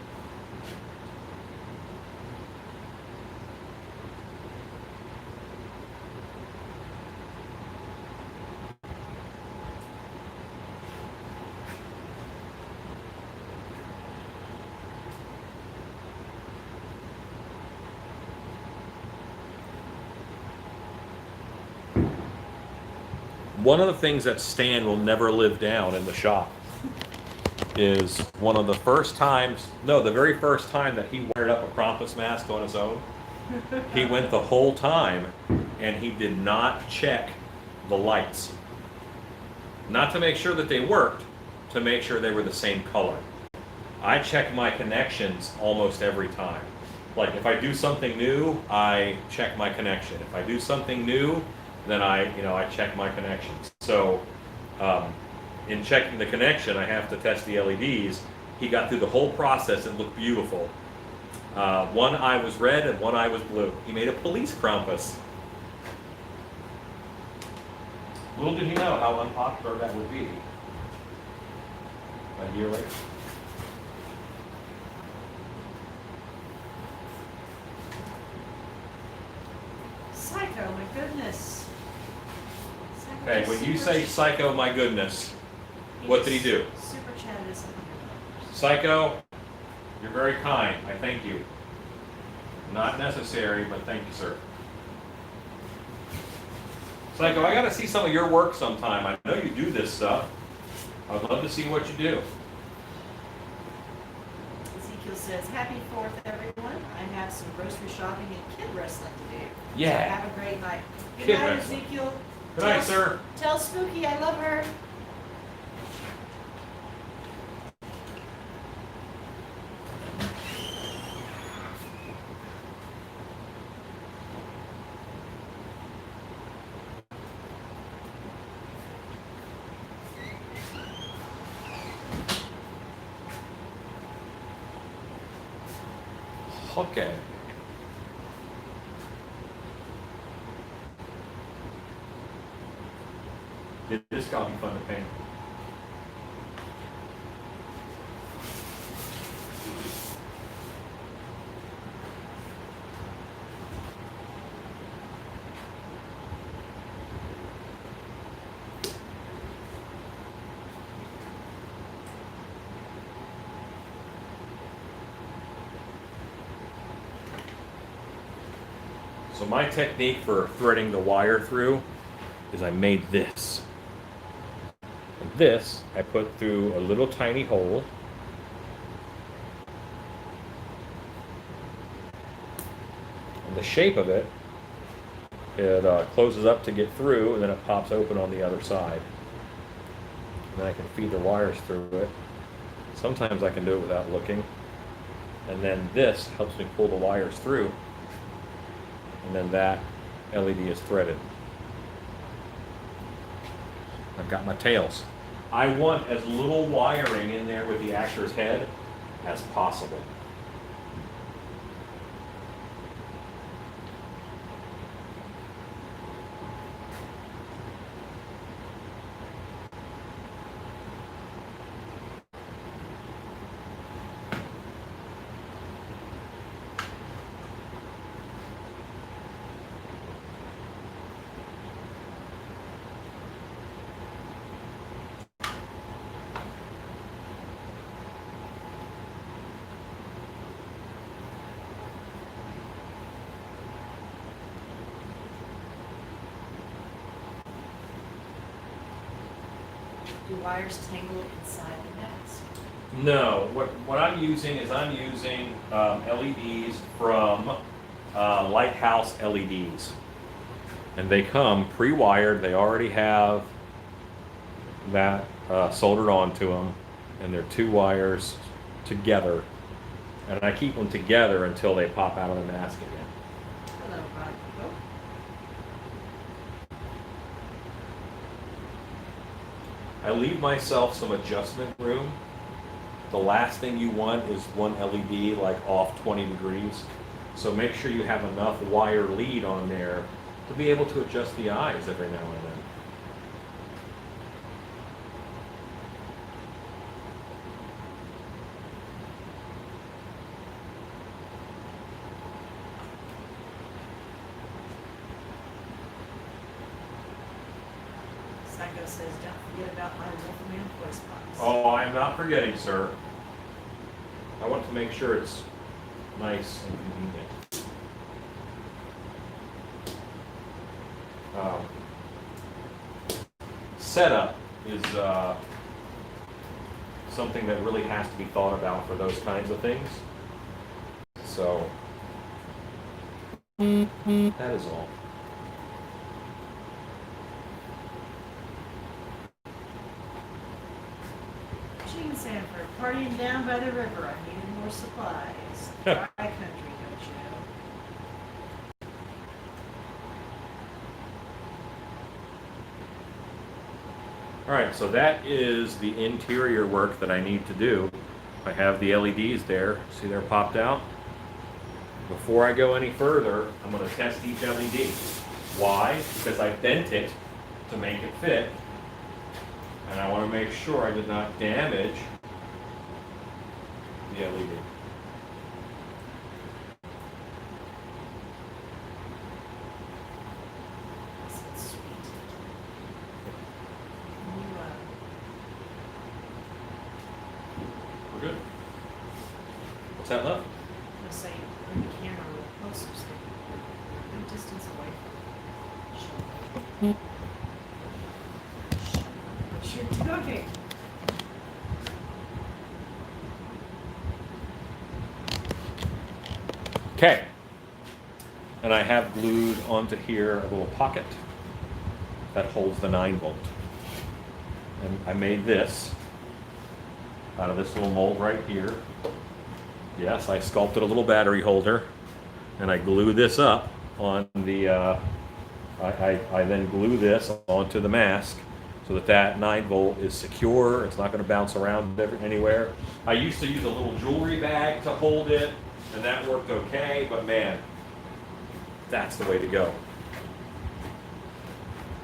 Speaker 1: One of the things that Stan will never live down in the shop is the very first time that he wired up a Krampus mask on his own. He went the whole time and he did not check the lights. Not to make sure that they worked, to make sure they were the same color. I check my connections almost every time. Like if I do something new, I check my connection. If I do something new, then I check my connections. So in checking the connection, I have to test the LEDs. He got through the whole process and looked beautiful. One eye was red and one eye was blue. He made a police Krampus. Little did he know how unpopular that would be a year later.
Speaker 2: Psycho, my goodness. Psycho
Speaker 1: Okay, when you say Psycho, my goodness, what did he do?
Speaker 2: Super chatted us $100.
Speaker 1: Psycho, you're very kind. I thank you. Not necessary, but thank you, sir. Psycho, I got to see some of your work sometime. I know you do this stuff. I'd love to see what you do.
Speaker 2: Ezekiel says, Happy 4th, everyone. I have some grocery shopping and kid wrestling to do.
Speaker 1: Yeah.
Speaker 2: So have a great night. Good
Speaker 1: Kid
Speaker 2: night,
Speaker 1: wrestling.
Speaker 2: Ezekiel.
Speaker 1: Good night, sir.
Speaker 2: Tell Spooky I love her.
Speaker 1: Okay. This got me fun to paint. So my technique for threading the wire through is I made this. And this I put through a little tiny hole. And the shape of it it closes up to get through, and then it pops open on the other side. And then I can feed the wires through it. Sometimes I can do it without looking. And then this helps me pull the wires through. And then that LED is threaded. I've got my tails. I want as little wiring in there with the actor's head as possible.
Speaker 2: Do wires tangle inside the mask?
Speaker 1: No, what I'm using is LEDs from Lighthouse LEDs. And they come pre-wired, they already have that soldered onto them, and they're two wires together. And I keep them together until they pop out of the mask again.
Speaker 2: Hello, Rod. Oh,
Speaker 1: I leave myself some adjustment room. The last thing you want is one LED like off 20 degrees. So make sure you have enough wire lead on there to be able to adjust the eyes every now and then.
Speaker 2: Psycho says, don't forget about my Wolfman voice box.
Speaker 1: Oh, I'm not forgetting, sir. I want to make sure it's nice and convenient. Setup is something that really has to be thought about for those kinds of things. So, that is all.
Speaker 2: Gene Sanford, partying down by the river. I needed more supplies. Dry country, don't you know?
Speaker 1: All right, so that is the interior work that I need to do. I have the LEDs there. See, they're popped out. Before I go any further, I'm going to test each LED. Why? Because I bent it to make it fit. And I want to make sure I did not damage the LED.
Speaker 2: That's sweet. You,
Speaker 1: We're good. What's that left?
Speaker 2: let's say, bring the camera a little closer, so no distance away from what you're doing.
Speaker 1: Okay. And I have glued onto here a little pocket that holds the 9-volt. And I made this out of this little mold right here. Yes, I sculpted a little battery holder, and I glue this up on the, I then glue this onto the mask so that that 9-volt is secure. It's not going to bounce around anywhere. I used to use a little jewelry bag to hold it, and that worked okay, but man, that's the way to go.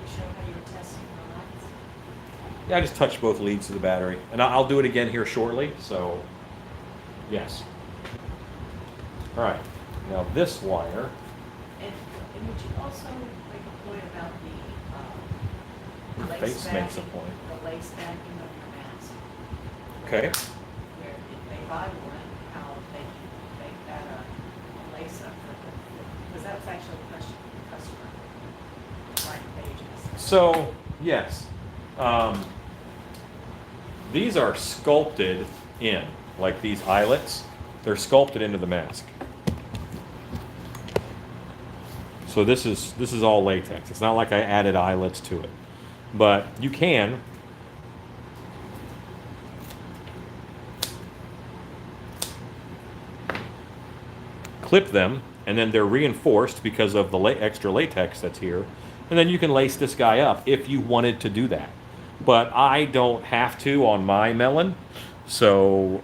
Speaker 2: Show how you were testing the lights.
Speaker 1: Yeah, I just touched both leads to the battery, and I'll do it again here shortly, so yes. All right, now this wire,
Speaker 2: And would you also make a point about
Speaker 1: your
Speaker 2: the
Speaker 1: face makes a point.
Speaker 2: the lace backing of your mask?
Speaker 1: Okay,
Speaker 2: Where if they buy one, how they can make that a lace up for them? Because that was actually a question from the customer. Right pages.
Speaker 1: so yes, these are sculpted in, like these eyelets, they're sculpted into the mask. So this is all latex. It's not like I added eyelets to it. But you can clip them, and then they're reinforced because of the extra latex that's here. And then you can lace this guy up if you wanted to do that. But I don't have to on my melon, so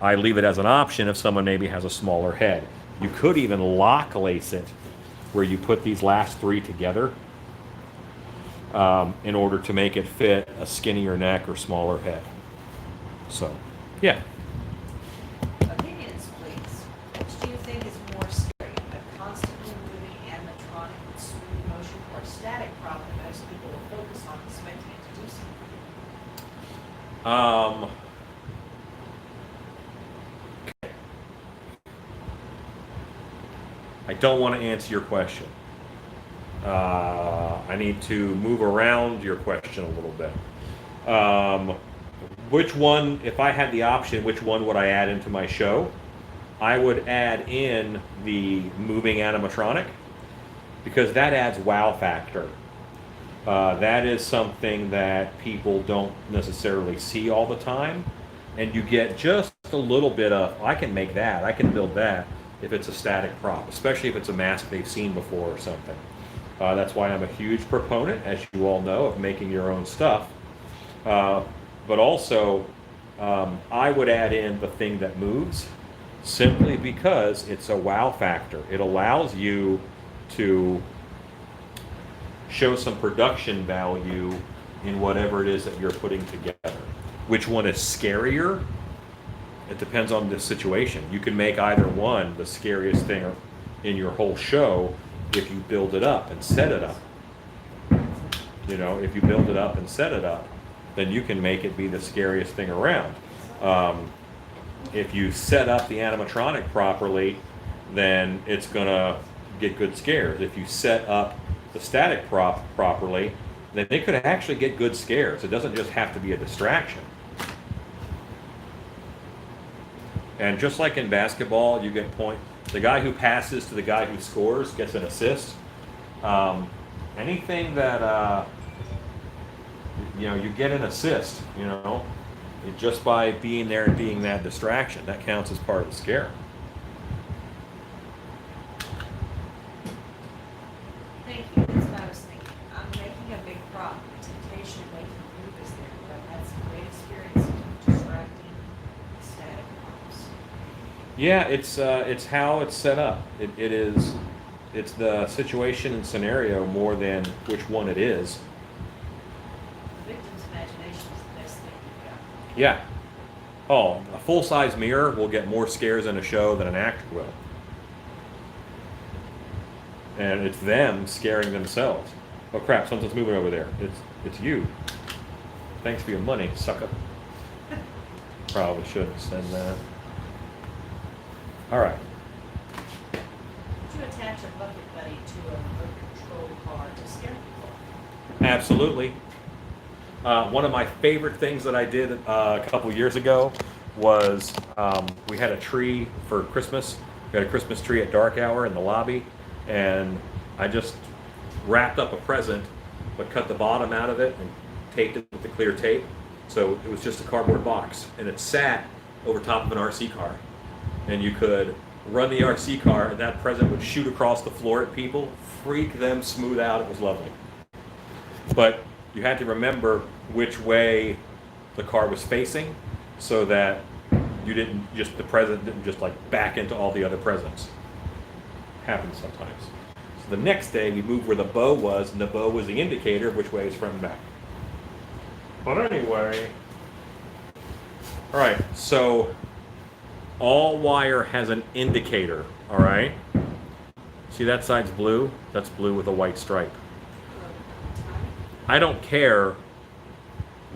Speaker 1: I leave it as an option if someone maybe has a smaller head. You could even lock lace it where you put these last three together in order to make it fit a skinnier neck or smaller head. So, yeah.
Speaker 2: Opinions, please. Which do you think is more scary? A constantly moving animatronic with smooth motion or a static prop that most people will focus on expecting it to do something?
Speaker 1: I don't want to answer your question. I need to move around your question a little bit. Which one, if I had the option, which one would I add into my show? I would add in the moving animatronic because that adds wow factor. That is something that people don't necessarily see all the time. And you get just a little bit of, I can make that, I can build that if it's a static prop, especially if it's a mask they've seen before or something. That's why I'm a huge proponent, as you all know, of making your own stuff. But also, I would add in the thing that moves simply because it's a wow factor. It allows you to show some production value in whatever it is that you're putting together. Which one is scarier? It depends on the situation. You can make either one the scariest thing in your whole show if you build it up and set it up. You know, if you build it up and set it up, then you can make it be the scariest thing around. If you set up the animatronic properly, then it's gonna get good scares. If you set up the static prop properly, then it could actually get good scares. It doesn't just have to be a distraction. And just like in basketball, you get the guy who passes to the guy who scores gets an assist. Anything that you get an assist, just by being there and being that distraction, that counts as part of the scare.
Speaker 2: Thank you. That's what I was thinking. I'm making a big prop. The temptation of making a move is there, but I've had some great experience in distracting static props.
Speaker 1: Yeah, it's how it's set up. It's the situation and scenario more than which one it is.
Speaker 2: The victim's imagination is the best thing you've got.
Speaker 1: Yeah. Oh, a full-size mirror will get more scares in a show than an actor will. And it's them scaring themselves. Oh crap, something's moving over there. It's you. Thanks for your money, sucker. Probably shouldn't send that. All right.
Speaker 2: Would you attach a bucket buddy to a remote control car to scare people?
Speaker 1: Absolutely. One of my favorite things that I did a couple years ago was we had a tree for Christmas. We had a Christmas tree at dark hour in the lobby, and I just wrapped up a present, but cut the bottom out of it and taped it with the clear tape. So it was just a cardboard box, and it sat over top of an RC car. And you could run the RC car, and that present would shoot across the floor at people, freak them smooth out. It was lovely. But you had to remember which way the car was facing so that the present didn't just like back into all the other presents. Happens sometimes. So the next day we moved where the bow was, and the bow was the indicator of which way is front and back. But anyway, all right, so all wire has an indicator, all right? See that side's blue? That's blue with a white stripe. I don't care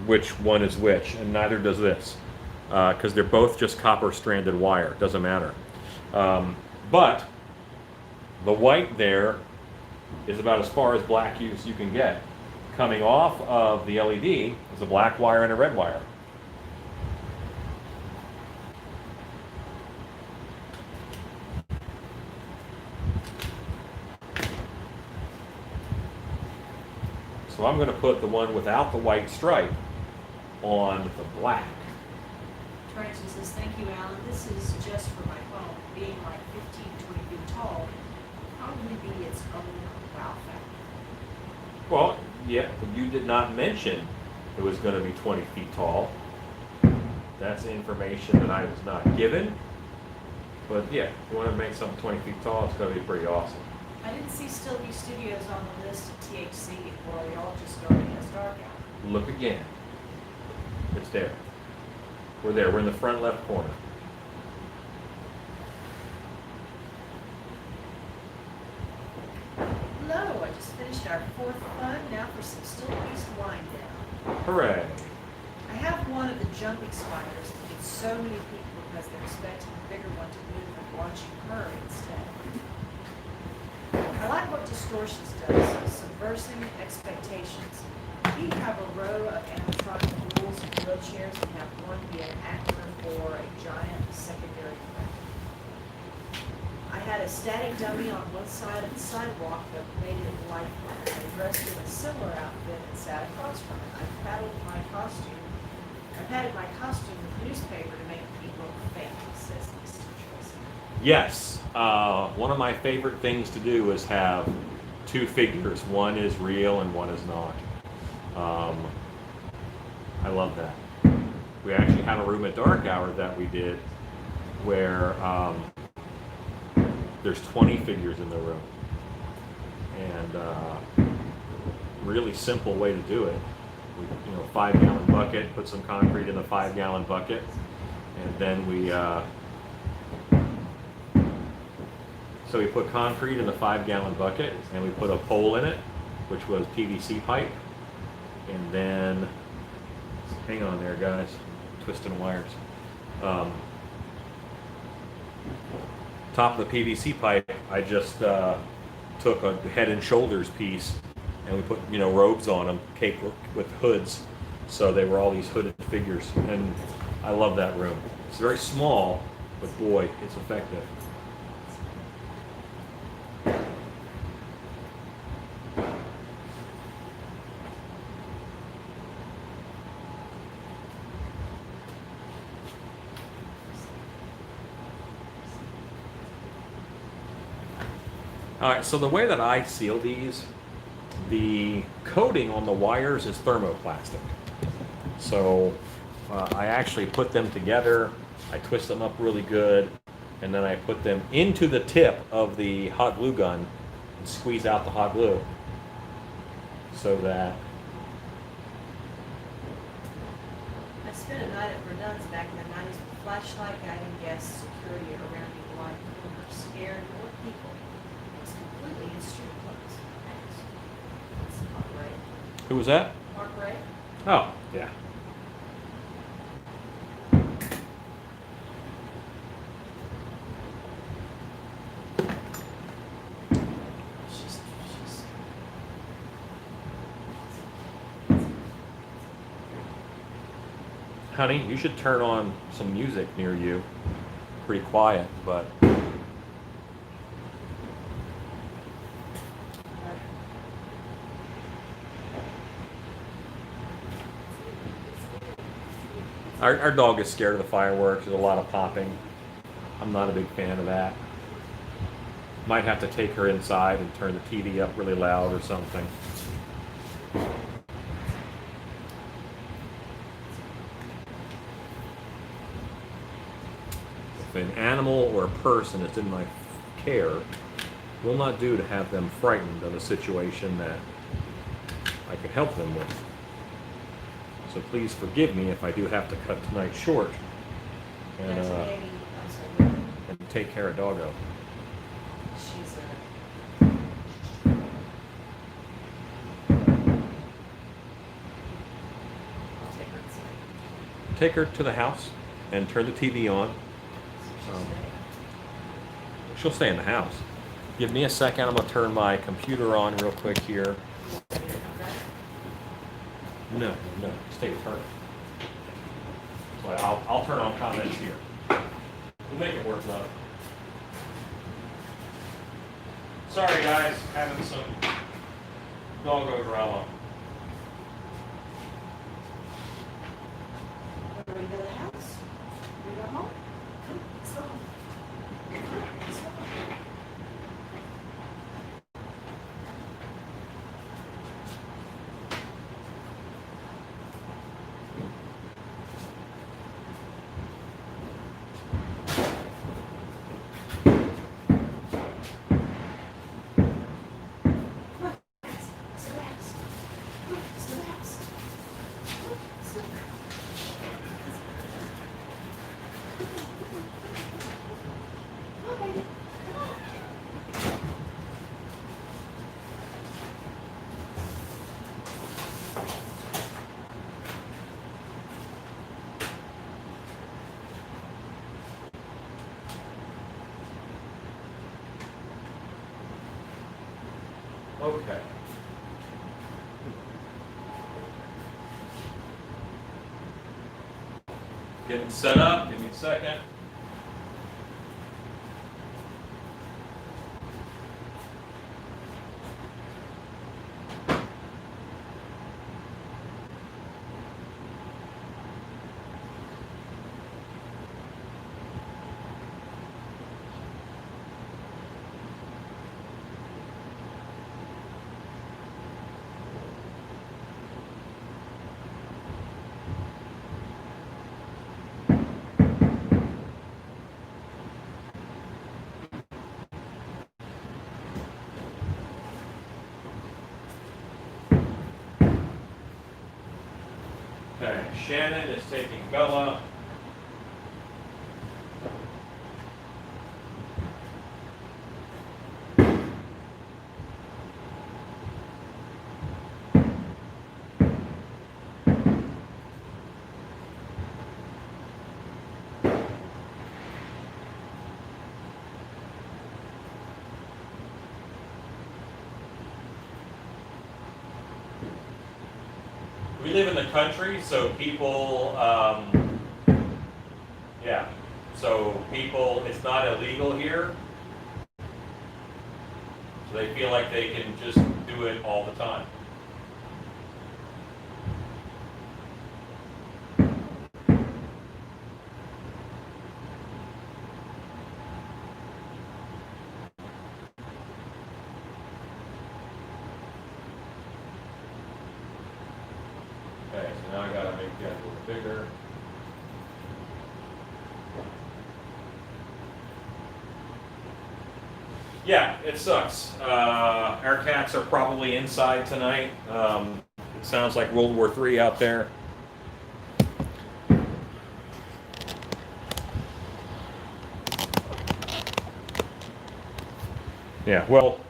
Speaker 1: which one is which, and neither does this, because they're both just copper stranded wire. Doesn't matter. But the white there is about as far as black as you can get. Coming off of the LED is a black wire and a red wire. So I'm going to put the one without the white stripe on the black.
Speaker 2: Tracy says, thank you, Alan. This is just for my home. Being like 15, 20 feet tall, probably be its own wow factor.
Speaker 1: Well, yeah, but you did not mention it was going to be 20 feet tall. That's information that I was not given. But yeah, if you want to make something 20 feet tall, it's going to be pretty awesome.
Speaker 2: I didn't see Stillview Studios on the list of THC, or y'all just started as dark out.
Speaker 1: Look again. It's there. We're there. We're in the front left corner.
Speaker 2: Hello, I just finished our fourth fun. Now for some Still East wine down.
Speaker 1: Hooray.
Speaker 2: I have one of the jumping spiders that gets so many people because they're expecting a bigger one to move and watching her instead. I like what Distortions does, subversing expectations. We have a row of animatronic ghouls and wheelchairs and have one be an actor for a giant secondary threat. I had a static dummy on one side of the sidewalk that made it lifelike. I dressed in a similar outfit and sat across from it. I padded my costume with newspaper to make it look fake, says Mr. Tracy.
Speaker 1: Yes. One of my favorite things to do is have two figures. One is real and one is not. I love that. We actually have a room at Dark Hour that we did where there's 20 figures in the room. And really simple way to do it. We, 5-gallon bucket, put some concrete in the 5-gallon bucket, and then so we put concrete in the 5-gallon bucket, and we put a pole in it, which was PVC pipe, and then, hang on there guys, twisting wires. Top of the PVC pipe, I just took a head and shoulders piece, and we put robes on them, caked with hoods, so they were all these hooded figures, and I love that room. It's very small, but boy, it's effective. All right, so the way that I seal these, the coating on the wires is thermoplastic. So I actually put them together, I twist them up really good, and then I put them into the tip of the hot glue gun and squeeze out the hot glue so that...
Speaker 2: I spent a night at Verdun's back in the 90s with a flashlight guiding guests, security around me like we were scared more people. It was completely in street clothes. That's Mark Ray.
Speaker 1: Who was that?
Speaker 2: Mark Ray?
Speaker 1: Oh, yeah. Honey, you should turn on some music near you. Pretty quiet, but... Our dog is scared of the fireworks. There's a lot of popping. I'm not a big fan of that. Might have to take her inside and turn the TV up really loud or something. If an animal or a person is in my care, will not do to have them frightened of a situation that I can help them with. So please forgive me if I do have to cut tonight short and,
Speaker 2: 1980, I'm sorry.
Speaker 1: and take care of Doggo.
Speaker 2: She's I'll take her inside.
Speaker 1: Take her to the house and turn the TV on. She'll stay in the house. Give me a second. I'm going to turn my computer on real quick here. No, stay with her. So I'll turn on comments here. We'll make it work, love. Sorry, guys, having some doggo drama. Okay. Getting set up, give me a second. Okay, Shannon is taking Bella. We live in the country, so people, yeah, so people, it's not illegal here. So they feel like they can just do it all the time. Okay, so now I gotta make that a little bigger. Yeah, it sucks. Our cats are probably inside tonight. It sounds like World War III out there. Yeah, well,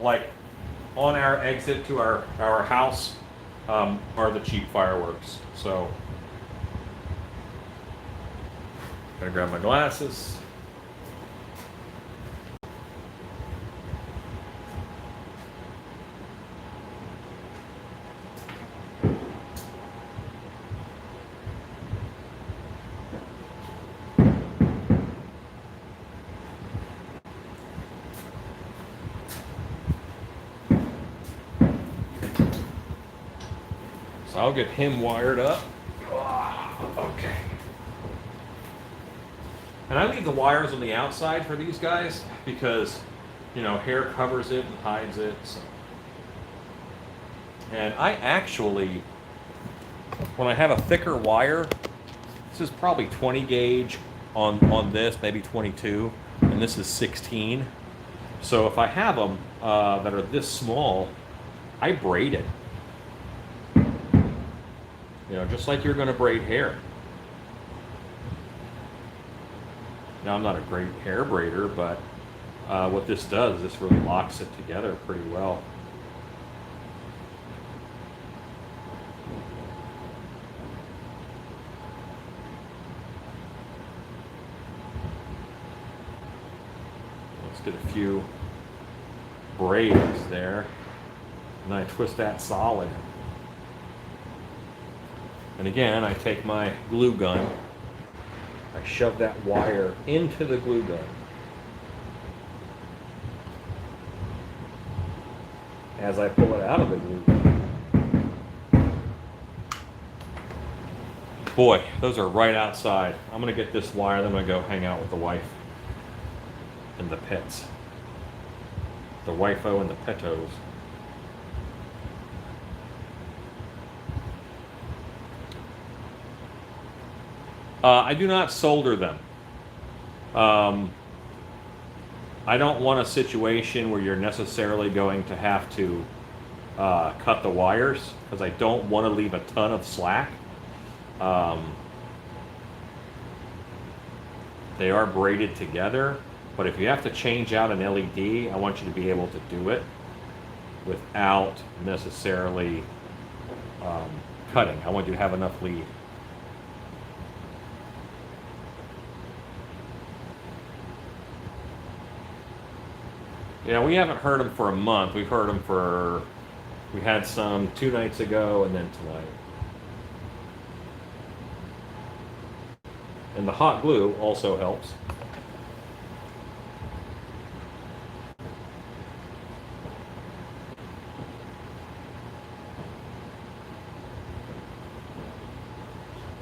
Speaker 1: like on our exit to our house are the cheap fireworks. So, gotta grab my glasses. So I'll get him wired up. Okay. And I leave the wires on the outside for these guys because, you know, hair covers it and hides it. So. And I actually, when I have a thicker wire, this is probably 20 gauge on this, maybe 22, and this is 16. So if I have them that are this small, I braid it. You know, just like you're going to braid hair. Now, I'm not a great hair braider, but what this does is this really locks it together pretty well. Let's get a few braids there, and I twist that solid. And again, I take my glue gun, I shove that wire into the glue gun. As I pull it out of the glue gun. Boy, those are right outside. I'm gonna get this wire, then I'm gonna go hang out with the wife and the pets. The wifo and the petos. I do not solder them. I don't want a situation where you're necessarily going to have to cut the wires because I don't want to leave a ton of slack. They are braided together, but if you have to change out an LED, I want you to be able to do it without necessarily cutting. I want you to have enough lead. Yeah, we haven't heard them for a month. We've heard them for, we had some 2 nights ago and then tonight. And the hot glue also helps.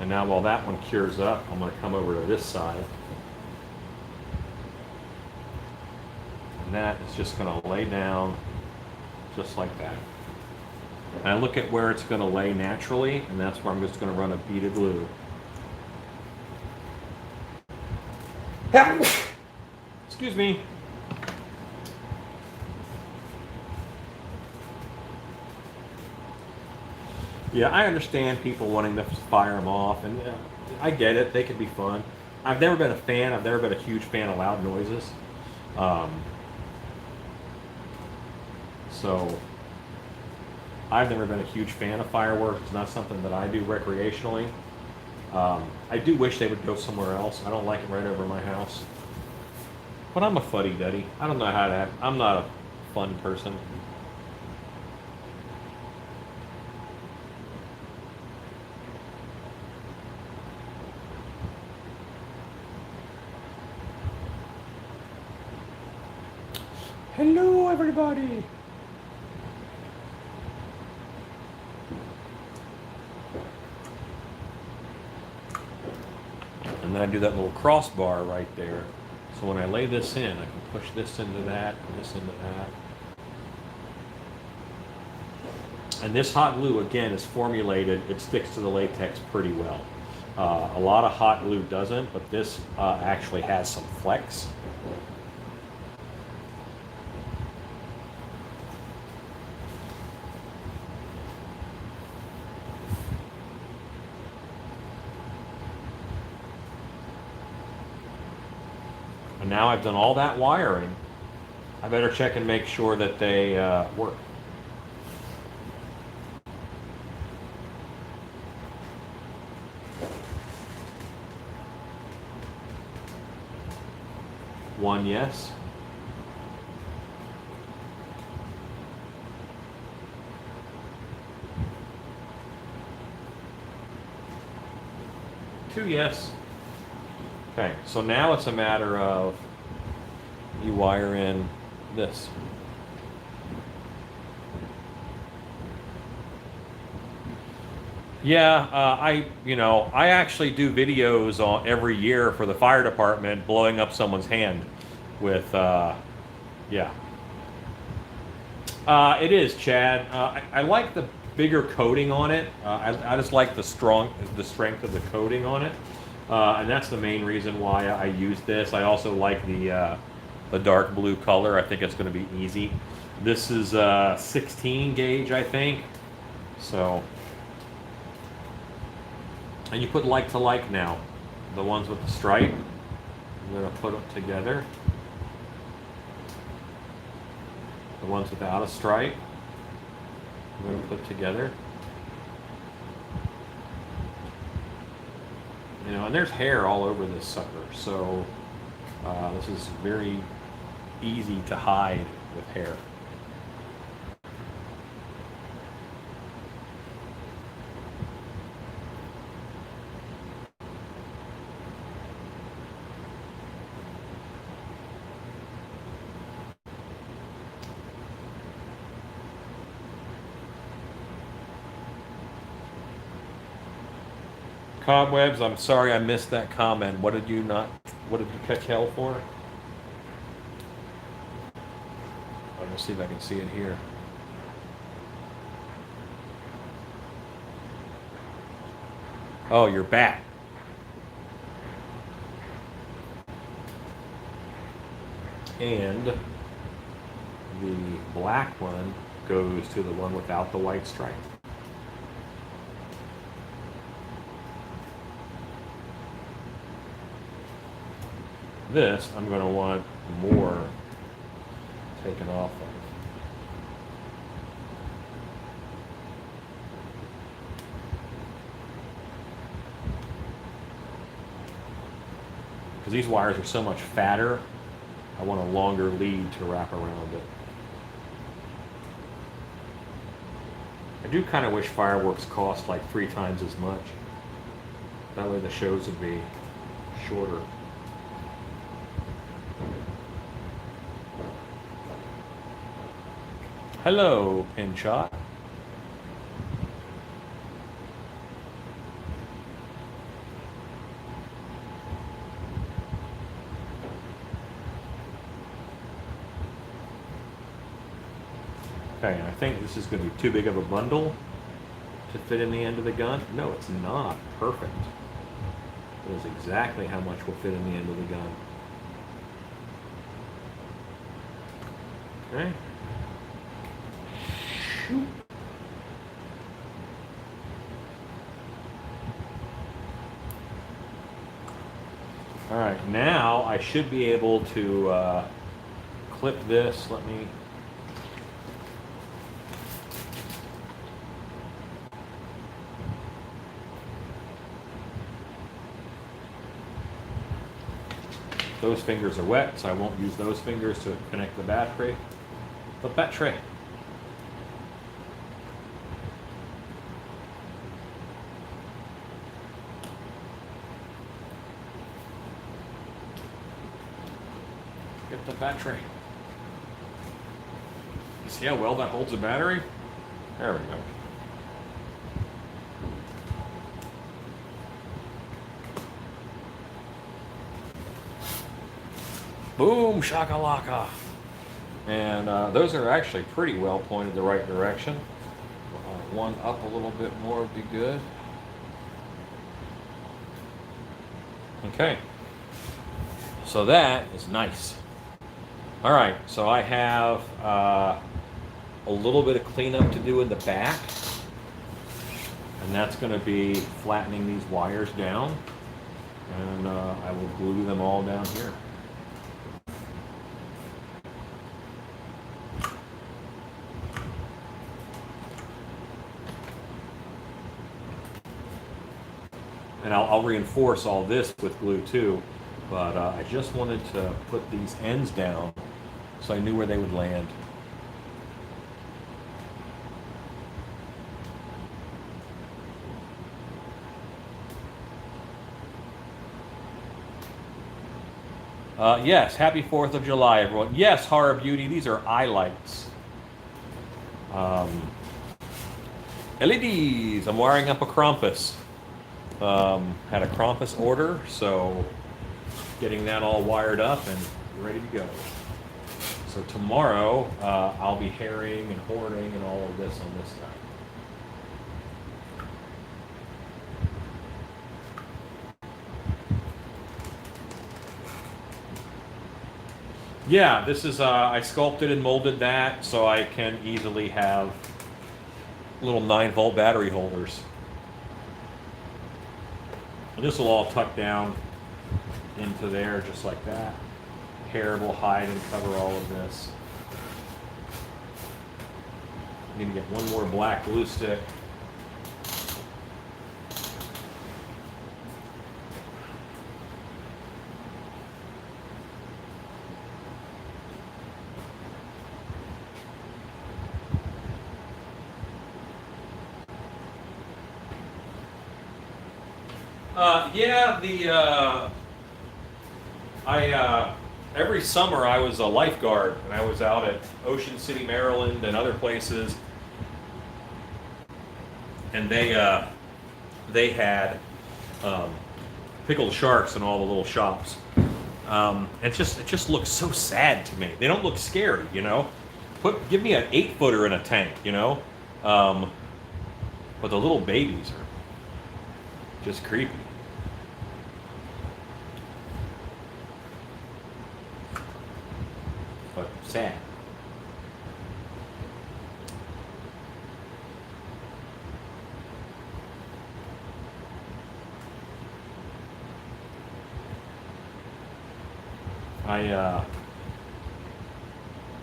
Speaker 1: And now while that one cures up, I'm going to come over to this side. And that is just going to lay down just like that. And I look at where it's going to lay naturally, and that's where I'm just going to run a bead of glue. Excuse me. Yeah, I understand people wanting to fire them off, and I get it. They can be fun. I've never been a fan. I've never been a huge fan of loud noises. So I've never been a huge fan of fireworks. It's not something that I do recreationally. I do wish they would go somewhere else. I don't like it right over my house. But I'm a fuddy-duddy. I don't know how to act. I'm not a fun person. Hello, everybody. And then I do that little crossbar right there. So when I lay this in, I can push this into that and this into that. And this hot glue, again, is formulated. It sticks to the latex pretty well. A lot of hot glue doesn't, but this actually has some flex. And now I've done all that wiring, I better check and make sure that they work. One, yes. Two, yes. Okay, so now it's a matter of you wire in this. Yeah, I actually do videos on every year for the fire department blowing up someone's hand with, yeah. It is, Chad. I like the bigger coating on it. I just like the strength of the coating on it. And that's the main reason why I use this. I also like the dark blue color. I think it's going to be easy. This is 16 gauge, I think. So, and you put like to like now. The ones with the stripe, I'm going to put them together. The ones without a stripe, I'm going to put together. And there's hair all over this sucker, so this is very easy to hide with hair. Cobwebs, I'm sorry I missed that comment. What did you catch hell for? I'm gonna see if I can see it here. Oh, your bat. And the black one goes to the one without the white stripe. This, I'm going to want more taken off of. Because these wires are so much fatter I want a longer lead to wrap around it. I do kind of wish fireworks cost like 3 times as much. That way the shows would be shorter. Hello, Pinshot. Okay, I think this is going to be too big of a bundle to fit in the end of the gun. No, it's not. Perfect. It is exactly how much will fit in the end of the gun. Okay. All right, now I should be able to clip this. Let me. Those fingers are wet, so I won't use those fingers to connect the battery. The battery. Get the battery. You see how well that holds the battery? There we go. Boom, shakalaka. And those are actually pretty well pointed the right direction. One up a little bit more would be good. Okay. So that is nice. All right, so I have a little bit of cleanup to do in the back. And that's going to be flattening these wires down. And I will glue them all down here. And I'll reinforce all this with glue too, but I just wanted to put these ends down so I knew where they would land. Yes, happy 4th of July, everyone. Yes, Horror Beauty, these are eye lights. LEDs, I'm wiring up a Krampus. Had a Krampus order, so getting that all wired up and ready to go. So tomorrow, I'll be herring and horning and all of this on this guy. Yeah, this is, I sculpted and molded that so I can easily have little 9-volt battery holders. And this will all tuck down into there just like that. Hair will hide and cover all of this. I need to get one more black glue stick. Yeah, every summer I was a lifeguard and I was out at Ocean City, Maryland and other places. And they had pickled sharks in all the little shops. It just looks so sad to me. They don't look scary, you know. Give me an 8-footer in a tank, you know. But the little babies are just creepy. But sad.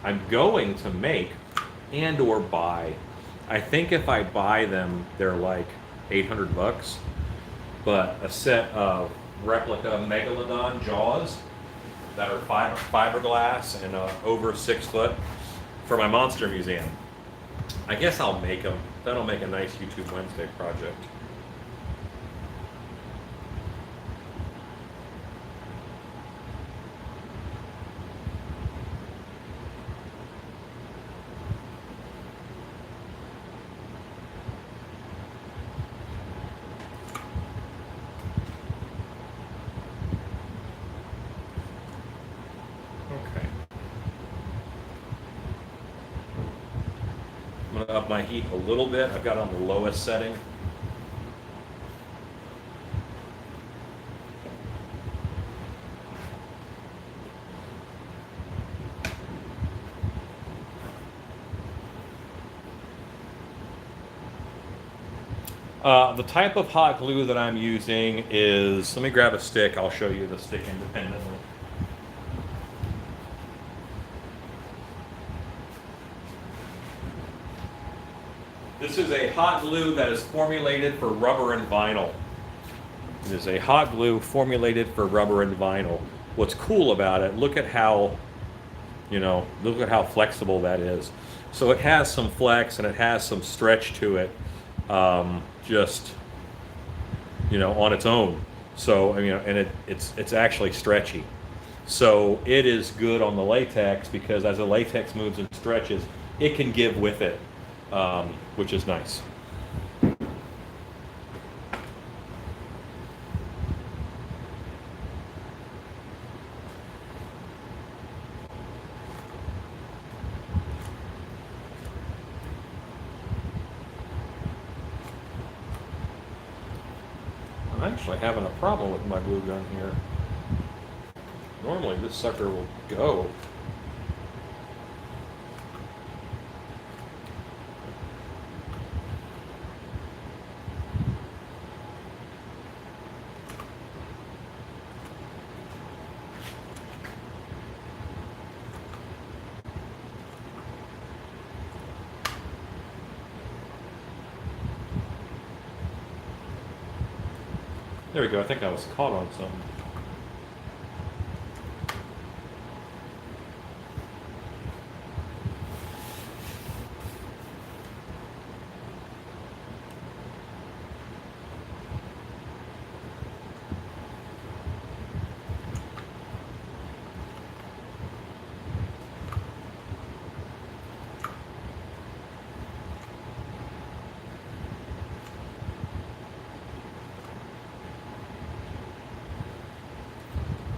Speaker 1: I'm going to make and or buy. I think if I buy them, they're like $800. But a set of replica Megalodon jaws that are fiberglass and over 6 foot for my Monster Museum. I guess I'll make them. That'll make a nice YouTube Wednesday project. Okay. I'm going to up my heat a little bit. I've got it on the lowest setting. The type of hot glue that I'm using is, let me grab a stick, I'll show you the stick independently. This is a hot glue that is formulated for rubber and vinyl. It is a hot glue formulated for rubber and vinyl. What's cool about it, look at how, look at how flexible that is. So it has some flex and it has some stretch to it, just, on its own. So, and it's actually stretchy. So it is good on the latex because as the latex moves and stretches, it can give with it, which is nice. I'm actually having a problem with my glue gun here. Normally this sucker will go. There we go. I think I was caught on something.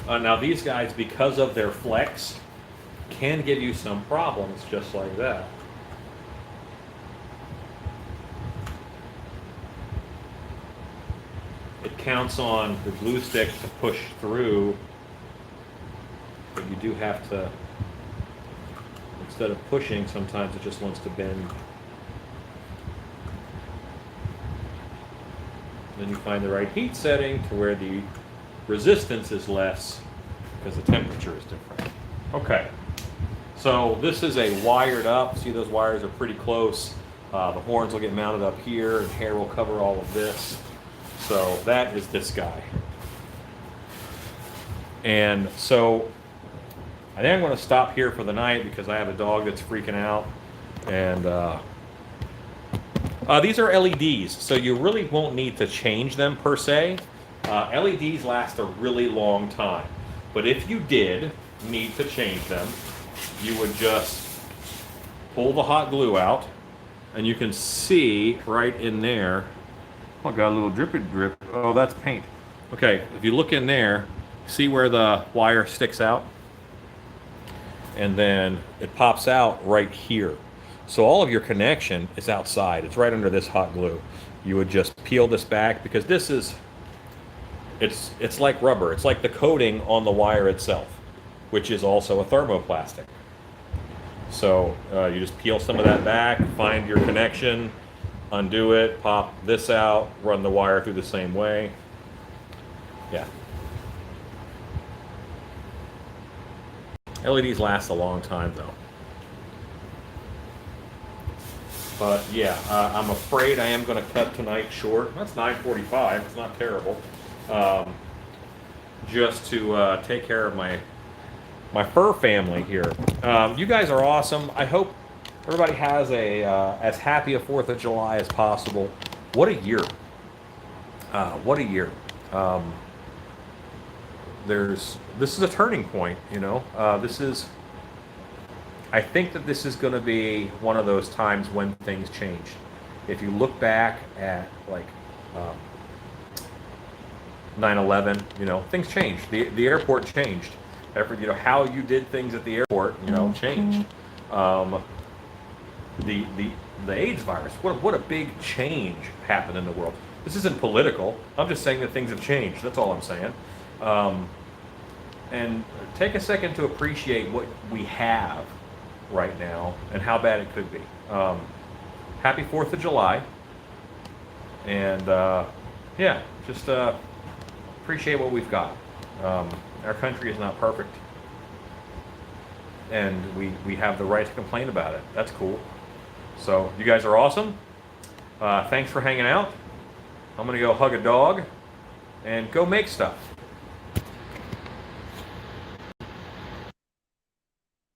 Speaker 1: Now these guys, because of their flex, can give you some problems just like that. It counts on the glue stick to push through, but you do have to, instead of pushing, sometimes it just wants to bend. Then you find the right heat setting to where the resistance is less because the temperature is different. Okay, so this is a wired up. See, those wires are pretty close. The horns will get mounted up here and hair will cover all of this. So that is this guy. And so I think I'm going to stop here for the night because I have a dog that's freaking out. And these are LEDs, so you really won't need to change them per se. LEDs last a really long time, but if you did need to change them, you would just pull the hot glue out, and you can see right in there, oh, I got a little drippy drip. Oh, that's paint. Okay, if you look in there, see where the wire sticks out? And then it pops out right here. So all of your connection is outside. It's right under this hot glue. You would just peel this back because this is, it's like rubber. It's like the coating on the wire itself, which is also a thermoplastic. So you just peel some of that back, find your connection, undo it, pop this out, run the wire through the same way. Yeah. LEDs last a long time though. But yeah, I'm afraid I am going to cut tonight short. That's 9:45. It's not terrible. Just to take care of my my fur family here. You guys are awesome. I hope everybody has a as happy a 4th of July as possible. What a year. What a year. This is a turning point, you know. I think that this is going to be one of those times when things change. If you look back at like 9/11, you know, things changed. The airport changed. You know, how you did things at the airport, you know, changed. The AIDS virus. What a big change happened in the world. This isn't political. I'm just saying that things have changed. That's all I'm saying. And take a second to appreciate what we have right now and how bad it could be. Happy 4th of July. And yeah, just appreciate what we've got. Our country is not perfect. And we have the right to complain about it. That's cool. So you guys are awesome. Thanks for hanging out. I'm going to go hug a dog and go make stuff.